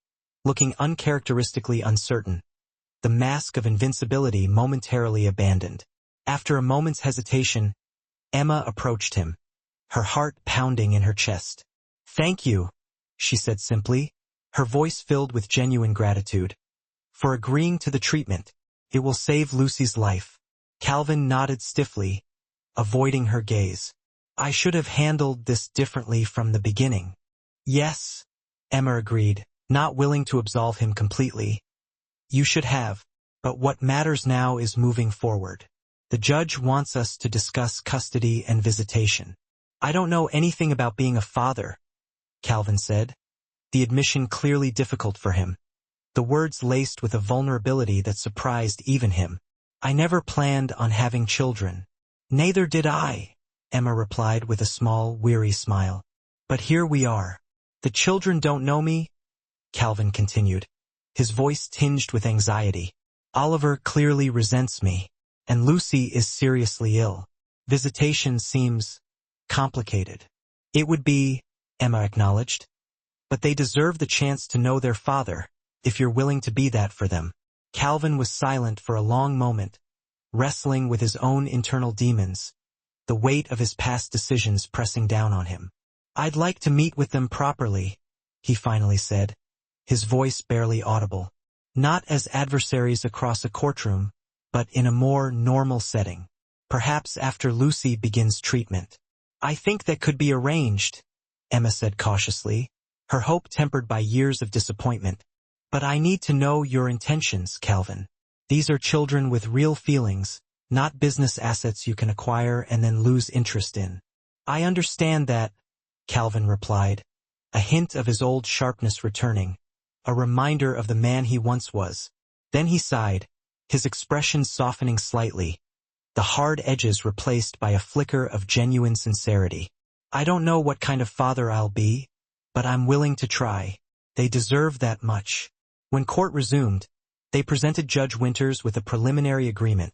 Speaker 1: looking uncharacteristically uncertain, the mask of invincibility momentarily abandoned. After a moment's hesitation, Emma approached him, her heart pounding in her chest. "Thank you," she said simply, her voice filled with genuine gratitude, "for agreeing to the treatment. It will save Lucy's life." Calvin nodded stiffly, avoiding her gaze. "I should have handled this differently from the beginning." "Yes," Emma agreed, not willing to absolve him completely. "You should have, but what matters now is moving forward. The judge wants us to discuss custody and visitation." "I don't know anything about being a father," Calvin said, the admission clearly difficult for him, the words laced with a vulnerability that surprised even him. "I never planned on having children." "Neither did I," Emma replied with a small, weary smile. "But here we are." "The children don't know me," Calvin continued, his voice tinged with anxiety. "Oliver clearly resents me, and Lucy is seriously ill. Visitation seems complicated." "It would be," Emma acknowledged, "but they deserve the chance to know their father, if you're willing to be that for them." Calvin was silent for a long moment, wrestling with his own internal demons, the weight of his past decisions pressing down on him. "I'd like to meet with them properly," he finally said, his voice barely audible. "Not as adversaries across a courtroom, but in a more normal setting. Perhaps after Lucy begins treatment." "I think that could be arranged," Emma said cautiously, her hope tempered by years of disappointment. "But I need to know your intentions, Calvin. These are children with real feelings, not business assets you can acquire and then lose interest in." "I understand that," Calvin replied, a hint of his old sharpness returning, a reminder of the man he once was. Then he sighed, his expression softening slightly, the hard edges replaced by a flicker of genuine sincerity. "I don't know what kind of father I'll be, but I'm willing to try. They deserve that much." When court resumed, they presented Judge Winters with a preliminary agreement,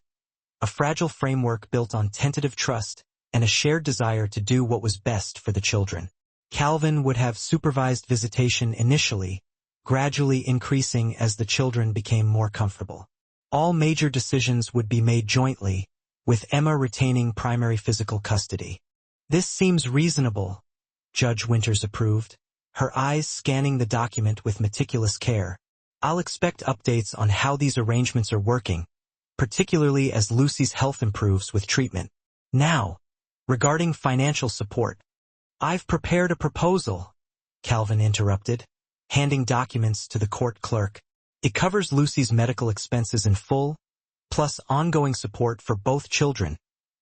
Speaker 1: a fragile framework built on tentative trust and a shared desire to do what was best for the children. Calvin would have supervised visitation initially, gradually increasing as the children became more comfortable. All major decisions would be made jointly, with Emma retaining primary physical custody. "This seems reasonable," Judge Winters approved, her eyes scanning the document with meticulous care. I'll expect updates on how these arrangements are working, particularly as Lucy's health improves with treatment. Now, regarding financial support, I've prepared a proposal, Calvin interrupted, handing documents to the court clerk. It covers Lucy's medical expenses in full, plus ongoing support for both children,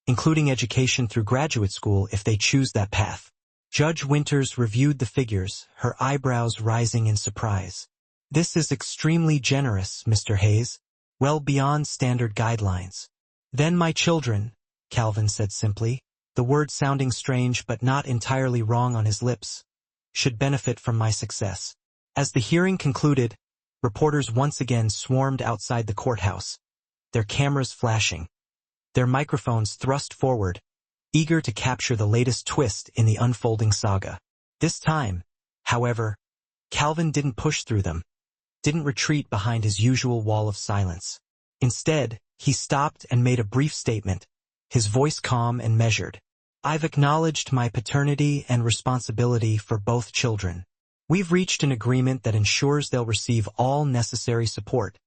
Speaker 1: including education through graduate school if they choose that path. Judge Winters reviewed the figures, her eyebrows rising in surprise. This is extremely generous, Mr. Hayes, well beyond standard guidelines. Then my children, Calvin said simply, the word sounding strange but not entirely wrong on his lips, should benefit from my success. As the hearing concluded, reporters once again swarmed outside the courthouse, their cameras flashing, their microphones thrust forward, eager to capture the latest twist in the unfolding saga. This time, however, Calvin didn't push through them, didn't retreat behind his usual wall of silence. Instead, he stopped and made a brief statement, his voice calm and measured. I've acknowledged my paternity and responsibility for both children. We've reached an agreement that ensures they'll receive all necessary support,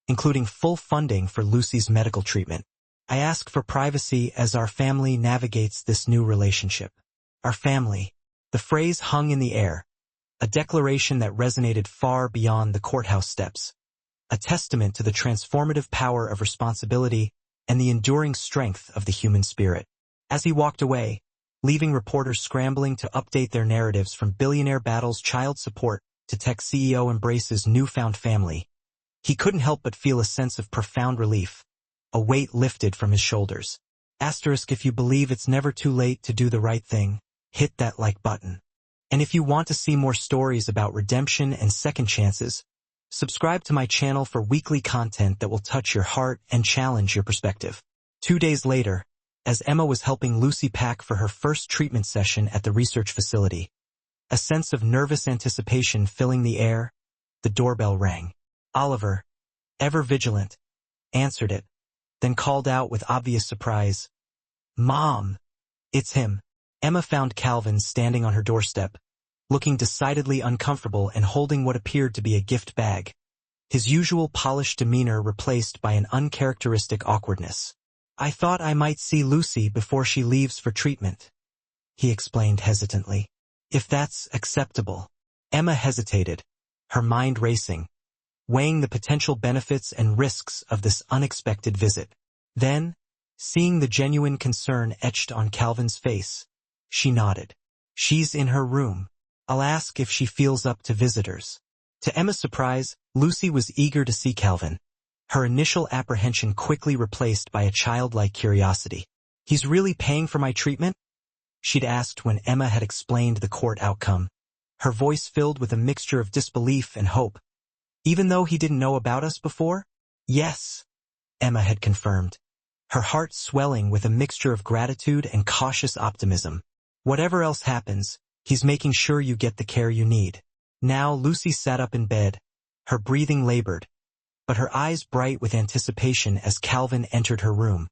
Speaker 1: including full funding for Lucy's medical treatment. I ask for privacy as our family navigates this new relationship. Our family. The phrase hung in the air, a declaration that resonated far beyond the courthouse steps, a testament to the transformative power of responsibility and the enduring strength of the human spirit. As he walked away, leaving reporters scrambling to update their narratives from billionaire battles child support to tech CEO embraces newfound family, he couldn't help but feel a sense of profound relief, a weight lifted from his shoulders. Asterisk if you believe it's never too late to do the right thing, hit that like button. And if you want to see more stories about redemption and second chances, subscribe to my channel for weekly content that will touch your heart and challenge your perspective. 2 days later, as Emma was helping Lucy pack for her first treatment session at the research facility, a sense of nervous anticipation filling the air, the doorbell rang. Oliver, ever vigilant, answered it, then called out with obvious surprise, "Mom, it's him." Emma found Calvin standing on her doorstep, looking decidedly uncomfortable and holding what appeared to be a gift bag, his usual polished demeanor replaced by an uncharacteristic awkwardness. "I thought I might see Lucy before she leaves for treatment," he explained hesitantly. "If that's acceptable." Emma hesitated, her mind racing, weighing the potential benefits and risks of this unexpected visit. Then, seeing the genuine concern etched on Calvin's face, she nodded. "She's in her room. I'll ask if she feels up to visitors." To Emma's surprise, Lucy was eager to see Calvin, her initial apprehension quickly replaced by a childlike curiosity. "He's really paying for my treatment?" she'd asked when Emma had explained the court outcome, her voice filled with a mixture of disbelief and hope. "Even though he didn't know about us before?" "Yes," Emma had confirmed, her heart swelling with a mixture of gratitude and cautious optimism. "Whatever else happens, he's making sure you get the care you need." Now Lucy sat up in bed, her breathing labored, but her eyes bright with anticipation as Calvin entered her room,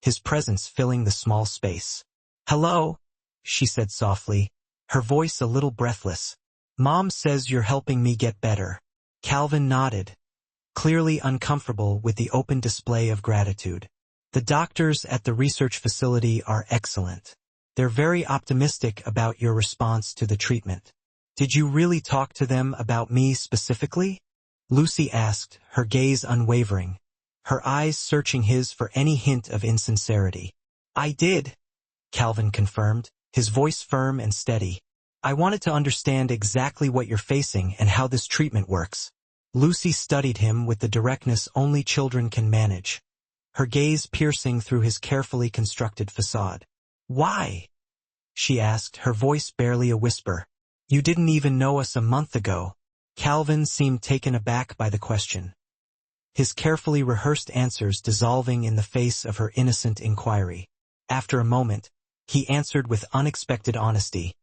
Speaker 1: his presence filling the small space. "Hello," she said softly, her voice a little breathless. "Mom says you're helping me get better." Calvin nodded, clearly uncomfortable with the open display of gratitude. "The doctors at the research facility are excellent. They're very optimistic about your response to the treatment." "Did you really talk to them about me specifically?" Lucy asked, her gaze unwavering, her eyes searching his for any hint of insincerity. "I did," Calvin confirmed, his voice firm and steady. "I wanted to understand exactly what you're facing and how this treatment works." Lucy studied him with the directness only children can manage, her gaze piercing through his carefully constructed facade. "Why?" she asked, her voice barely a whisper. "You didn't even know us a month ago." Calvin seemed taken aback by the question, his carefully rehearsed answers dissolving in the face of her innocent inquiry. After a moment, he answered with unexpected honesty,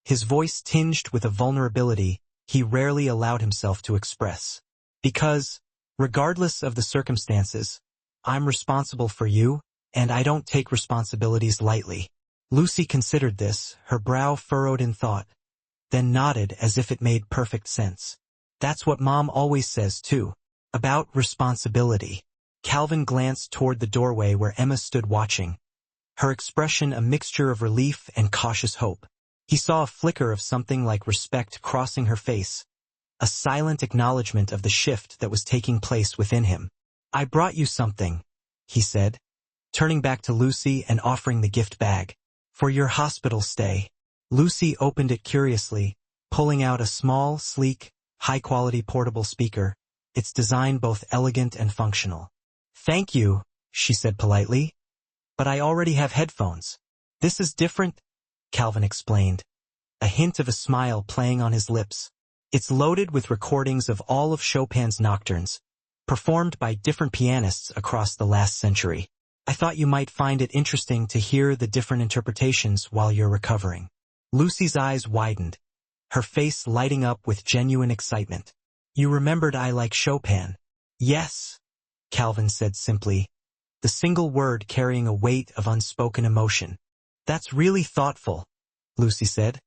Speaker 1: his voice tinged with a vulnerability he rarely allowed himself to express. "Because, regardless of the circumstances, I'm responsible for you, and I don't take responsibilities lightly." Lucy considered this, her brow furrowed in thought. then nodded as if it made perfect sense. That's what Mom always says too. About responsibility. Calvin glanced toward the doorway where Emma stood watching, her expression a mixture of relief and cautious hope. He saw a flicker of something like respect crossing her face, a silent acknowledgement of the shift that was taking place within him. "I brought you something," he said, turning back to Lucy and offering the gift bag. "For your hospital stay." Lucy opened it curiously, pulling out a small, sleek, high-quality portable speaker, its design both elegant and functional. "Thank you," she said politely, "but I already have headphones." "This is different," Calvin explained, a hint of a smile playing on his lips. "It's loaded with recordings of all of Chopin's nocturnes, performed by different pianists across the last century. I thought you might find it interesting to hear the different interpretations while you're recovering." Lucy's eyes widened, her face lighting up with genuine excitement. "You remembered I like Chopin?" "Yes," Calvin said simply, the single word carrying a weight of unspoken emotion. "That's really thoughtful," Lucy said,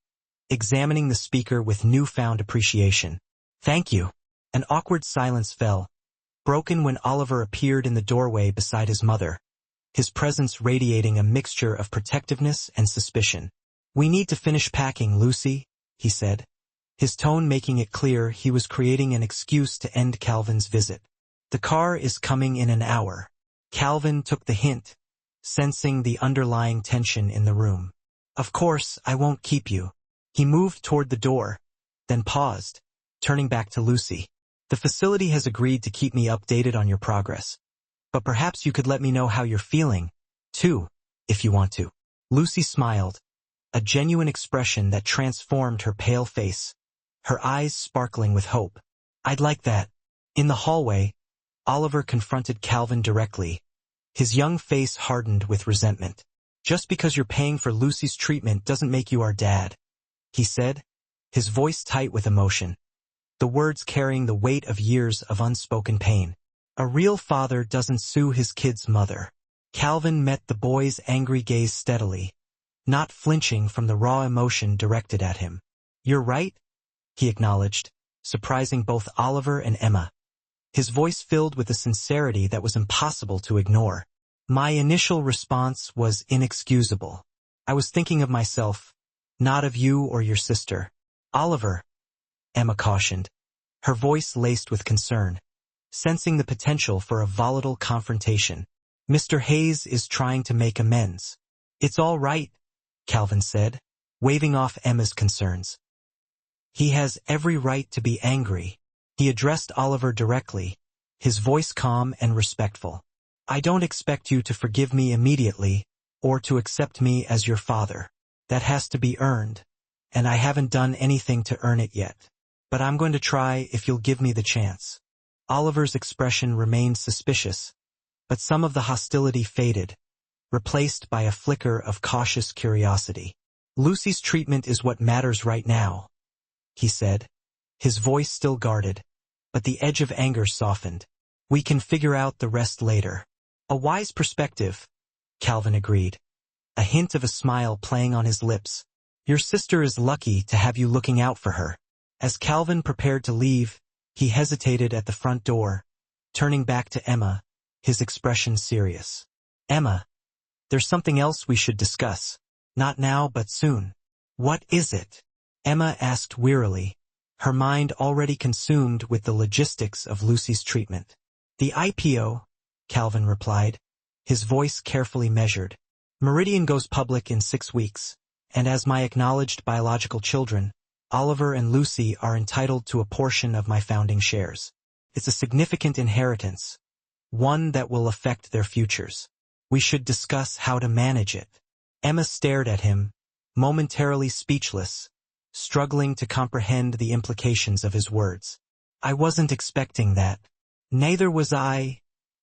Speaker 1: examining the speaker with newfound appreciation. "Thank you." An awkward silence fell, broken when Oliver appeared in the doorway beside his mother, his presence radiating a mixture of protectiveness and suspicion. "We need to finish packing, Lucy," he said, his tone making it clear he was creating an excuse to end Calvin's visit. "The car is coming in an hour." Calvin took the hint, sensing the underlying tension in the room. "Of course, I won't keep you." He moved toward the door, then paused, turning back to Lucy. "The facility has agreed to keep me updated on your progress, but perhaps you could let me know how you're feeling, too, if you want to." Lucy smiled, a genuine expression that transformed her pale face, her eyes sparkling with hope. "I'd like that." In the hallway, Oliver confronted Calvin directly, his young face hardened with resentment. "Just because you're paying for Lucy's treatment doesn't make you our dad," he said, his voice tight with emotion, the words carrying the weight of years of unspoken pain. "A real father doesn't sue his kid's mother." Calvin met the boy's angry gaze steadily, not flinching from the raw emotion directed at him. "You're right," he acknowledged, surprising both Oliver and Emma, his voice filled with a sincerity that was impossible to ignore. "My initial response was inexcusable. I was thinking of myself, not of you or your sister." "Oliver," Emma cautioned, her voice laced with concern, sensing the potential for a volatile confrontation. "Mr. Hayes is trying to make amends." "It's all right," Calvin said, waving off Emma's concerns. "He has every right to be angry." He addressed Oliver directly, his voice calm and respectful. "I don't expect you to forgive me immediately, or to accept me as your father. That has to be earned, and I haven't done anything to earn it yet. But I'm going to try if you'll give me the chance." Oliver's expression remained suspicious, but some of the hostility faded, replaced by a flicker of cautious curiosity. "Lucy's treatment is what matters right now," he said, his voice still guarded, but the edge of anger softened. "We can figure out the rest later." "A wise perspective," Calvin agreed, a hint of a smile playing on his lips. "Your sister is lucky to have you looking out for her." As Calvin prepared to leave, he hesitated at the front door, turning back to Emma, his expression serious. "Emma, there's something else we should discuss. Not now, but soon." "What is it?" Emma asked wearily, her mind already consumed with the logistics of Lucy's treatment. "The IPO," Calvin replied, his voice carefully measured. "Meridian goes public in 6 weeks, and as my acknowledged biological children, Oliver and Lucy are entitled to a portion of my founding shares. It's a significant inheritance, one that will affect their futures. We should discuss how to manage it." Emma stared at him, momentarily speechless, struggling to comprehend the implications of his words. "I wasn't expecting that." "Neither was I,"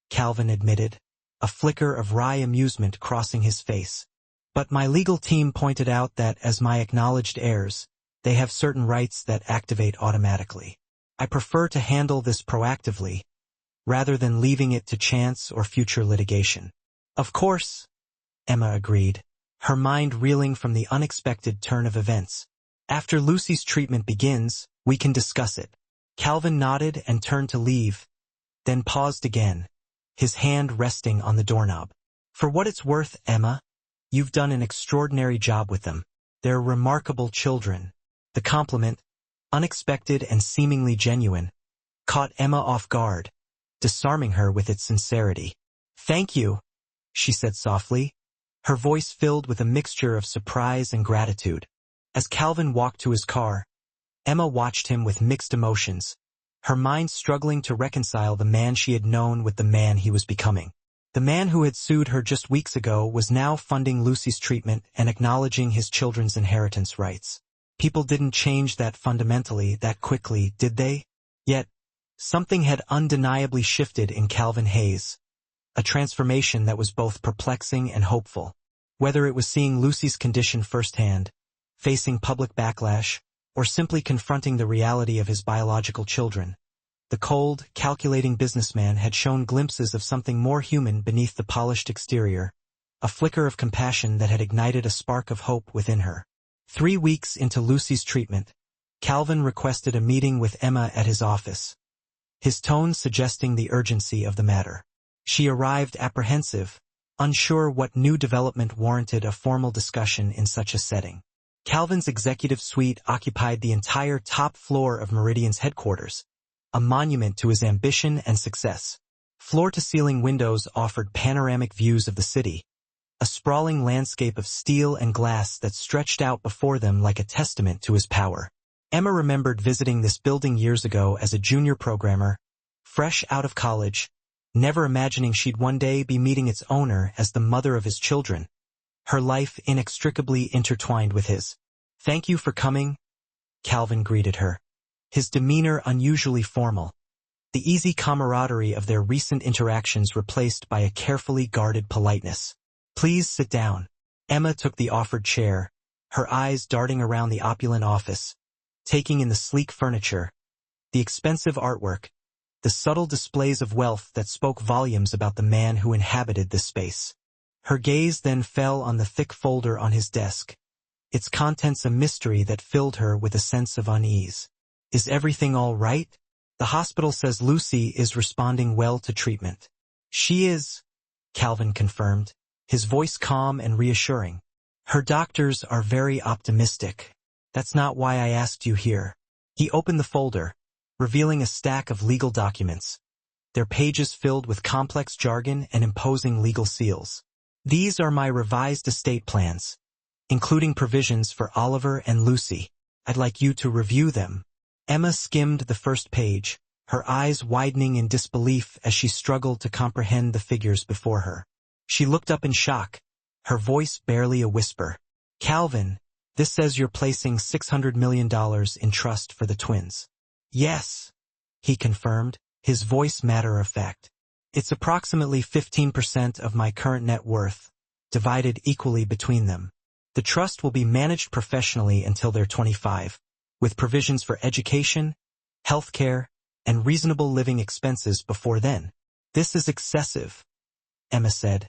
Speaker 1: Calvin admitted, a flicker of wry amusement crossing his face. "But my legal team pointed out that as my acknowledged heirs, they have certain rights that activate automatically. I prefer to handle this proactively, rather than leaving it to chance or future litigation." "Of course," Emma agreed, her mind reeling from the unexpected turn of events. After Lucy's treatment begins, we can discuss it. Calvin nodded and turned to leave, then paused again, his hand resting on the doorknob. For what it's worth, Emma, you've done an extraordinary job with them. They're remarkable children. The compliment, unexpected and seemingly genuine, caught Emma off guard, disarming her with its sincerity. Thank you, she said softly, her voice filled with a mixture of surprise and gratitude. As Calvin walked to his car, Emma watched him with mixed emotions, her mind struggling to reconcile the man she had known with the man he was becoming. The man who had sued her just weeks ago was now funding Lucy's treatment and acknowledging his children's inheritance rights. People didn't change that fundamentally that quickly, did they? Yet, something had undeniably shifted in Calvin Hayes, a transformation that was both perplexing and hopeful. Whether it was seeing Lucy's condition firsthand, facing public backlash, or simply confronting the reality of his biological children, the cold, calculating businessman had shown glimpses of something more human beneath the polished exterior, a flicker of compassion that had ignited a spark of hope within her. 3 weeks into Lucy's treatment, Calvin requested a meeting with Emma at his office, his tone suggesting the urgency of the matter. She arrived apprehensive, unsure what new development warranted a formal discussion in such a setting. Calvin's executive suite occupied the entire top floor of Meridian's headquarters, a monument to his ambition and success. Floor-to-ceiling windows offered panoramic views of the city, a sprawling landscape of steel and glass that stretched out before them like a testament to his power. Emma remembered visiting this building years ago as a junior programmer, fresh out of college, never imagining she'd one day be meeting its owner as the mother of his children, her life inextricably intertwined with his. "Thank you for coming," Calvin greeted her, his demeanor unusually formal, the easy camaraderie of their recent interactions replaced by a carefully guarded politeness. "Please sit down." Emma took the offered chair, her eyes darting around the opulent office, taking in the sleek furniture, the expensive artwork, the subtle displays of wealth that spoke volumes about the man who inhabited this space. Her gaze then fell on the thick folder on his desk, its contents a mystery that filled her with a sense of unease. "Is everything all right? The hospital says Lucy is responding well to treatment." "She is," Calvin confirmed, his voice calm and reassuring. "Her doctors are very optimistic. That's not why I asked you here." He opened the folder, revealing a stack of legal documents, their pages filled with complex jargon and imposing legal seals. "These are my revised estate plans, including provisions for Oliver and Lucy. I'd like you to review them." Emma skimmed the first page, her eyes widening in disbelief as she struggled to comprehend the figures before her. She looked up in shock, her voice barely a whisper. "Calvin, this says you're placing $600 million in trust for the twins." "Yes," he confirmed, his voice matter-of-fact. "It's approximately 15% of my current net worth, divided equally between them. The trust will be managed professionally until they're 25, with provisions for education, health care, and reasonable living expenses before then." "This is excessive," Emma said,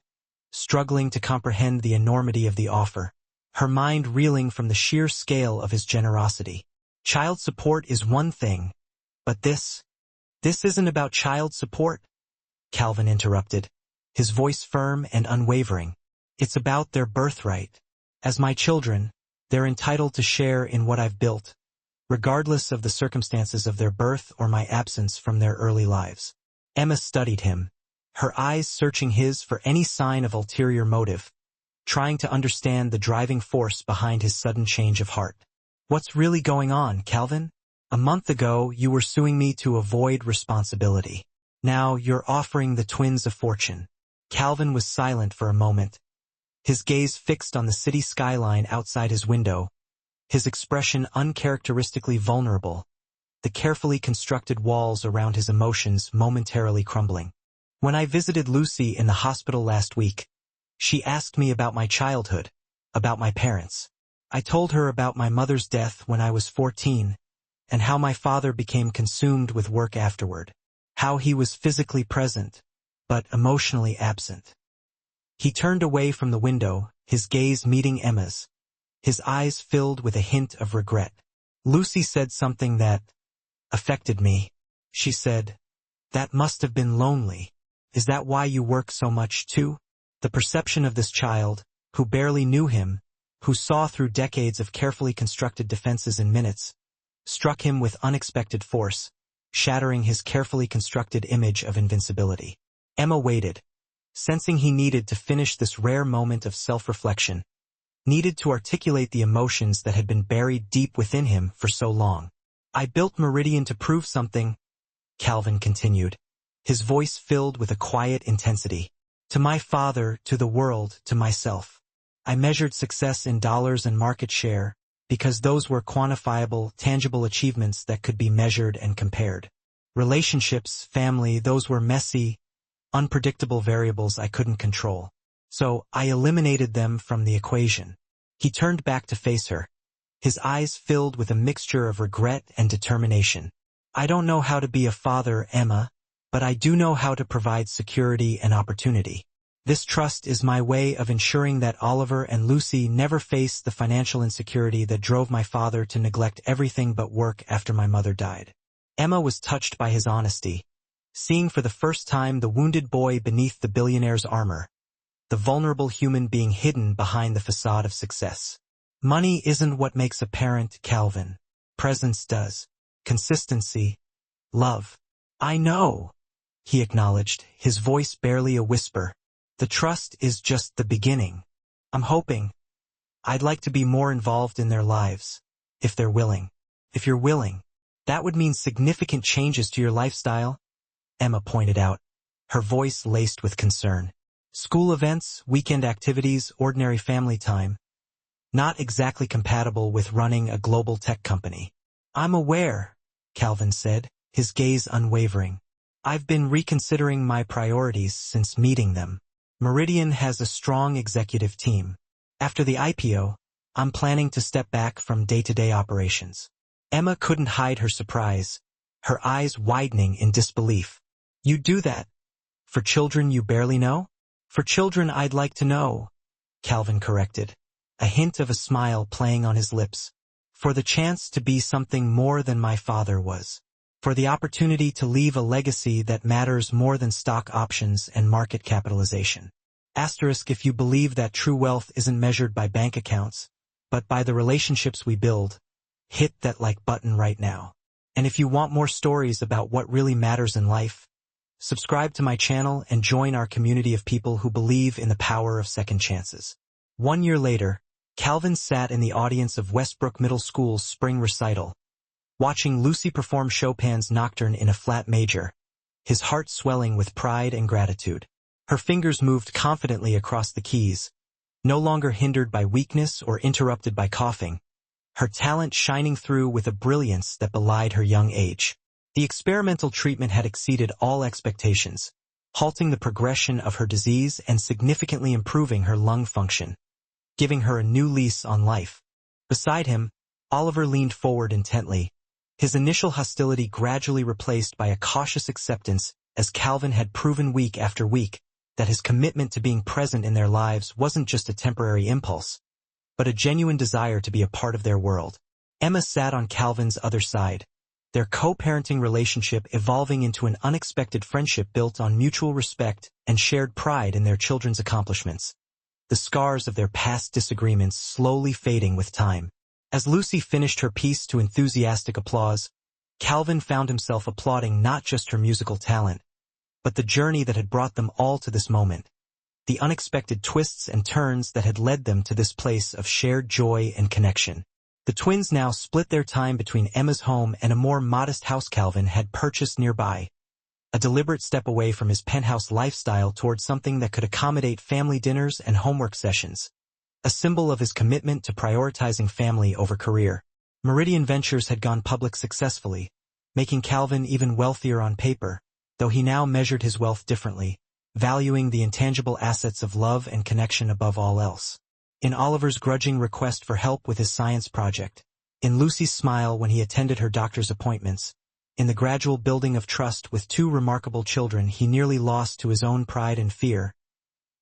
Speaker 1: struggling to comprehend the enormity of the offer, her mind reeling from the sheer scale of his generosity. "Child support is one thing, but this isn't about child support," Calvin interrupted, his voice firm and unwavering. "It's about their birthright. As my children, they're entitled to share in what I've built, regardless of the circumstances of their birth or my absence from their early lives." Emma studied him, her eyes searching his for any sign of ulterior motive, trying to understand the driving force behind his sudden change of heart. "What's really going on, Calvin? A month ago, you were suing me to avoid responsibility. Now you're offering the twins a fortune." Calvin was silent for a moment, his gaze fixed on the city skyline outside his window, his expression uncharacteristically vulnerable, the carefully constructed walls around his emotions momentarily crumbling. "When I visited Lucy in the hospital last week, she asked me about my childhood, about my parents. I told her about my mother's death when I was 14, and how my father became consumed with work afterward, how he was physically present, but emotionally absent." He turned away from the window, his gaze meeting Emma's, his eyes filled with a hint of regret. Lucy said something that affected me. She said, "That must have been lonely. Is that why you work so much too?" The perception of this child, who barely knew him, who saw through decades of carefully constructed defenses in minutes, struck him with unexpected force, shattering his carefully constructed image of invincibility. Emma waited, sensing he needed to finish this rare moment of self-reflection, needed to articulate the emotions that had been buried deep within him for so long. "I built Meridian to prove something," Calvin continued, his voice filled with a quiet intensity. "To my father, to the world, to myself. I measured success in dollars and market share, because those were quantifiable, tangible achievements that could be measured and compared. Relationships, family, those were messy, unpredictable variables I couldn't control. So I eliminated them from the equation." He turned back to face her, his eyes filled with a mixture of regret and determination. "I don't know how to be a father, Emma, but I do know how to provide security and opportunity. This trust is my way of ensuring that Oliver and Lucy never face the financial insecurity that drove my father to neglect everything but work after my mother died." Emma was touched by his honesty, seeing for the first time the wounded boy beneath the billionaire's armor, the vulnerable human being hidden behind the facade of success. "Money isn't what makes a parent, Calvin. Presence does. Consistency. Love." "I know," he acknowledged, his voice barely a whisper. "The trust is just the beginning. I'm hoping. I'd like to be more involved in their lives, if they're willing." "If you're willing, that would mean significant changes to your lifestyle," Emma pointed out, her voice laced with concern. "School events, weekend activities, ordinary family time. Not exactly compatible with running a global tech company." "I'm aware," Calvin said, his gaze unwavering. "I've been reconsidering my priorities since meeting them. Meridian has a strong executive team. After the IPO, I'm planning to step back from day-to-day operations." Emma couldn't hide her surprise, her eyes widening in disbelief. "You do that? For children you barely know?" "For children I'd like to know," Calvin corrected, a hint of a smile playing on his lips. "For the chance to be something more than my father was. For the opportunity to leave a legacy that matters more than stock options and market capitalization. Asterisk if you believe that true wealth isn't measured by bank accounts, but by the relationships we build, hit that like button right now. And if you want more stories about what really matters in life, subscribe to my channel and join our community of people who believe in the power of second chances." 1 year later, Calvin sat in the audience of Westbrook Middle School's spring recital, watching Lucy perform Chopin's Nocturne in a flat major, his heart swelling with pride and gratitude. Her fingers moved confidently across the keys, no longer hindered by weakness or interrupted by coughing, her talent shining through with a brilliance that belied her young age. The experimental treatment had exceeded all expectations, halting the progression of her disease and significantly improving her lung function, giving her a new lease on life. Beside him, Oliver leaned forward intently, his initial hostility gradually replaced by a cautious acceptance as Calvin had proven week after week that his commitment to being present in their lives wasn't just a temporary impulse, but a genuine desire to be a part of their world. Emma sat on Calvin's other side, their co-parenting relationship evolving into an unexpected friendship built on mutual respect and shared pride in their children's accomplishments, the scars of their past disagreements slowly fading with time. As Lucy finished her piece to enthusiastic applause, Calvin found himself applauding not just her musical talent, but the journey that had brought them all to this moment, the unexpected twists and turns that had led them to this place of shared joy and connection. The twins now split their time between Emma's home and a more modest house Calvin had purchased nearby, a deliberate step away from his penthouse lifestyle towards something that could accommodate family dinners and homework sessions, a symbol of his commitment to prioritizing family over career. Meridian Ventures had gone public successfully, making Calvin even wealthier on paper, though he now measured his wealth differently, valuing the intangible assets of love and connection above all else. In Oliver's grudging request for help with his science project, in Lucy's smile when he attended her doctor's appointments, in the gradual building of trust with two remarkable children he nearly lost to his own pride and fear,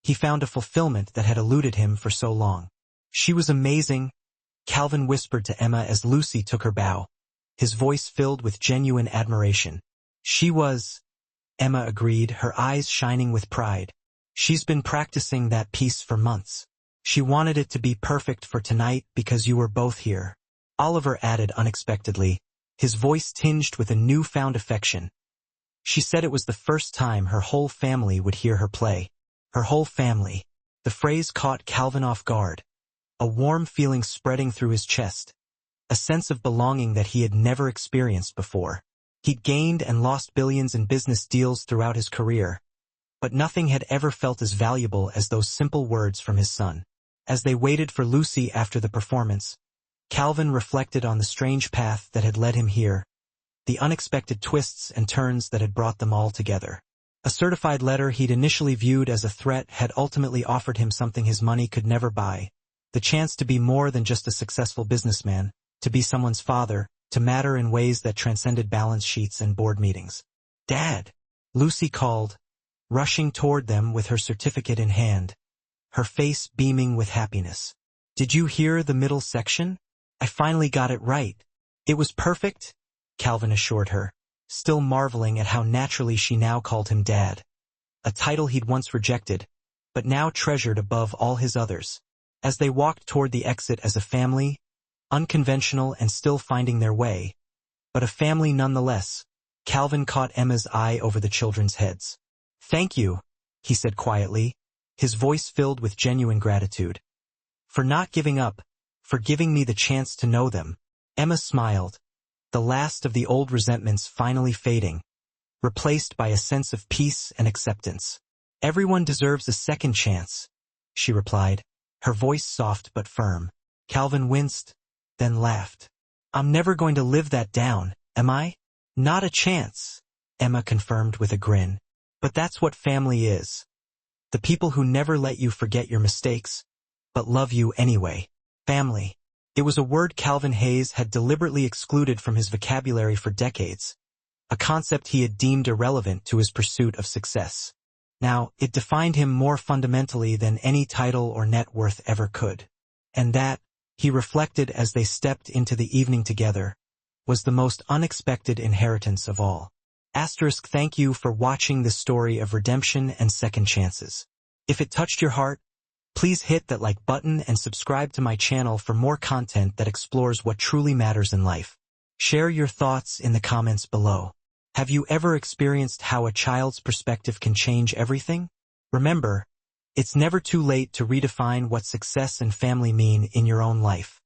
Speaker 1: he found a fulfillment that had eluded him for so long. She was amazing, Calvin whispered to Emma as Lucy took her bow, his voice filled with genuine admiration. She was, Emma agreed, her eyes shining with pride. She's been practicing that piece for months. She wanted it to be perfect for tonight because you were both here. Oliver added unexpectedly, his voice tinged with a newfound affection. She said it was the first time her whole family would hear her play. Her whole family. The phrase caught Calvin off guard, a warm feeling spreading through his chest, a sense of belonging that he had never experienced before. He'd gained and lost billions in business deals throughout his career, but nothing had ever felt as valuable as those simple words from his son. As they waited for Lucy after the performance, Calvin reflected on the strange path that had led him here, the unexpected twists and turns that had brought them all together. A certified letter he'd initially viewed as a threat had ultimately offered him something his money could never buy, the chance to be more than just a successful businessman, to be someone's father, to matter in ways that transcended balance sheets and board meetings. "Dad!" Lucy called, rushing toward them with her certificate in hand, her face beaming with happiness. "Did you hear the middle section? I finally got it right." "It was perfect," Calvin assured her, still marveling at how naturally she now called him Dad, a title he'd once rejected, but now treasured above all his others. As they walked toward the exit as a family, unconventional and still finding their way, but a family nonetheless, Calvin caught Emma's eye over the children's heads. "Thank you," he said quietly, his voice filled with genuine gratitude. "For not giving up, for giving me the chance to know them." Emma smiled, the last of the old resentments finally fading, replaced by a sense of peace and acceptance. "Everyone deserves a second chance," she replied, her voice soft but firm. Calvin winced, then laughed. "I'm never going to live that down, am I?" "Not a chance," Emma confirmed with a grin. "But that's what family is. The people who never let you forget your mistakes, but love you anyway. Family." It was a word Calvin Hayes had deliberately excluded from his vocabulary for decades, a concept he had deemed irrelevant to his pursuit of success. Now, it defined him more fundamentally than any title or net worth ever could. And that, he reflected as they stepped into the evening together, was the most unexpected inheritance of all. Thank you for watching this story of redemption and second chances. If it touched your heart, please hit that like button and subscribe to my channel for more content that explores what truly matters in life. Share your thoughts in the comments below. Have you ever experienced how a child's perspective can change everything? Remember, it's never too late to redefine what success and family mean in your own life.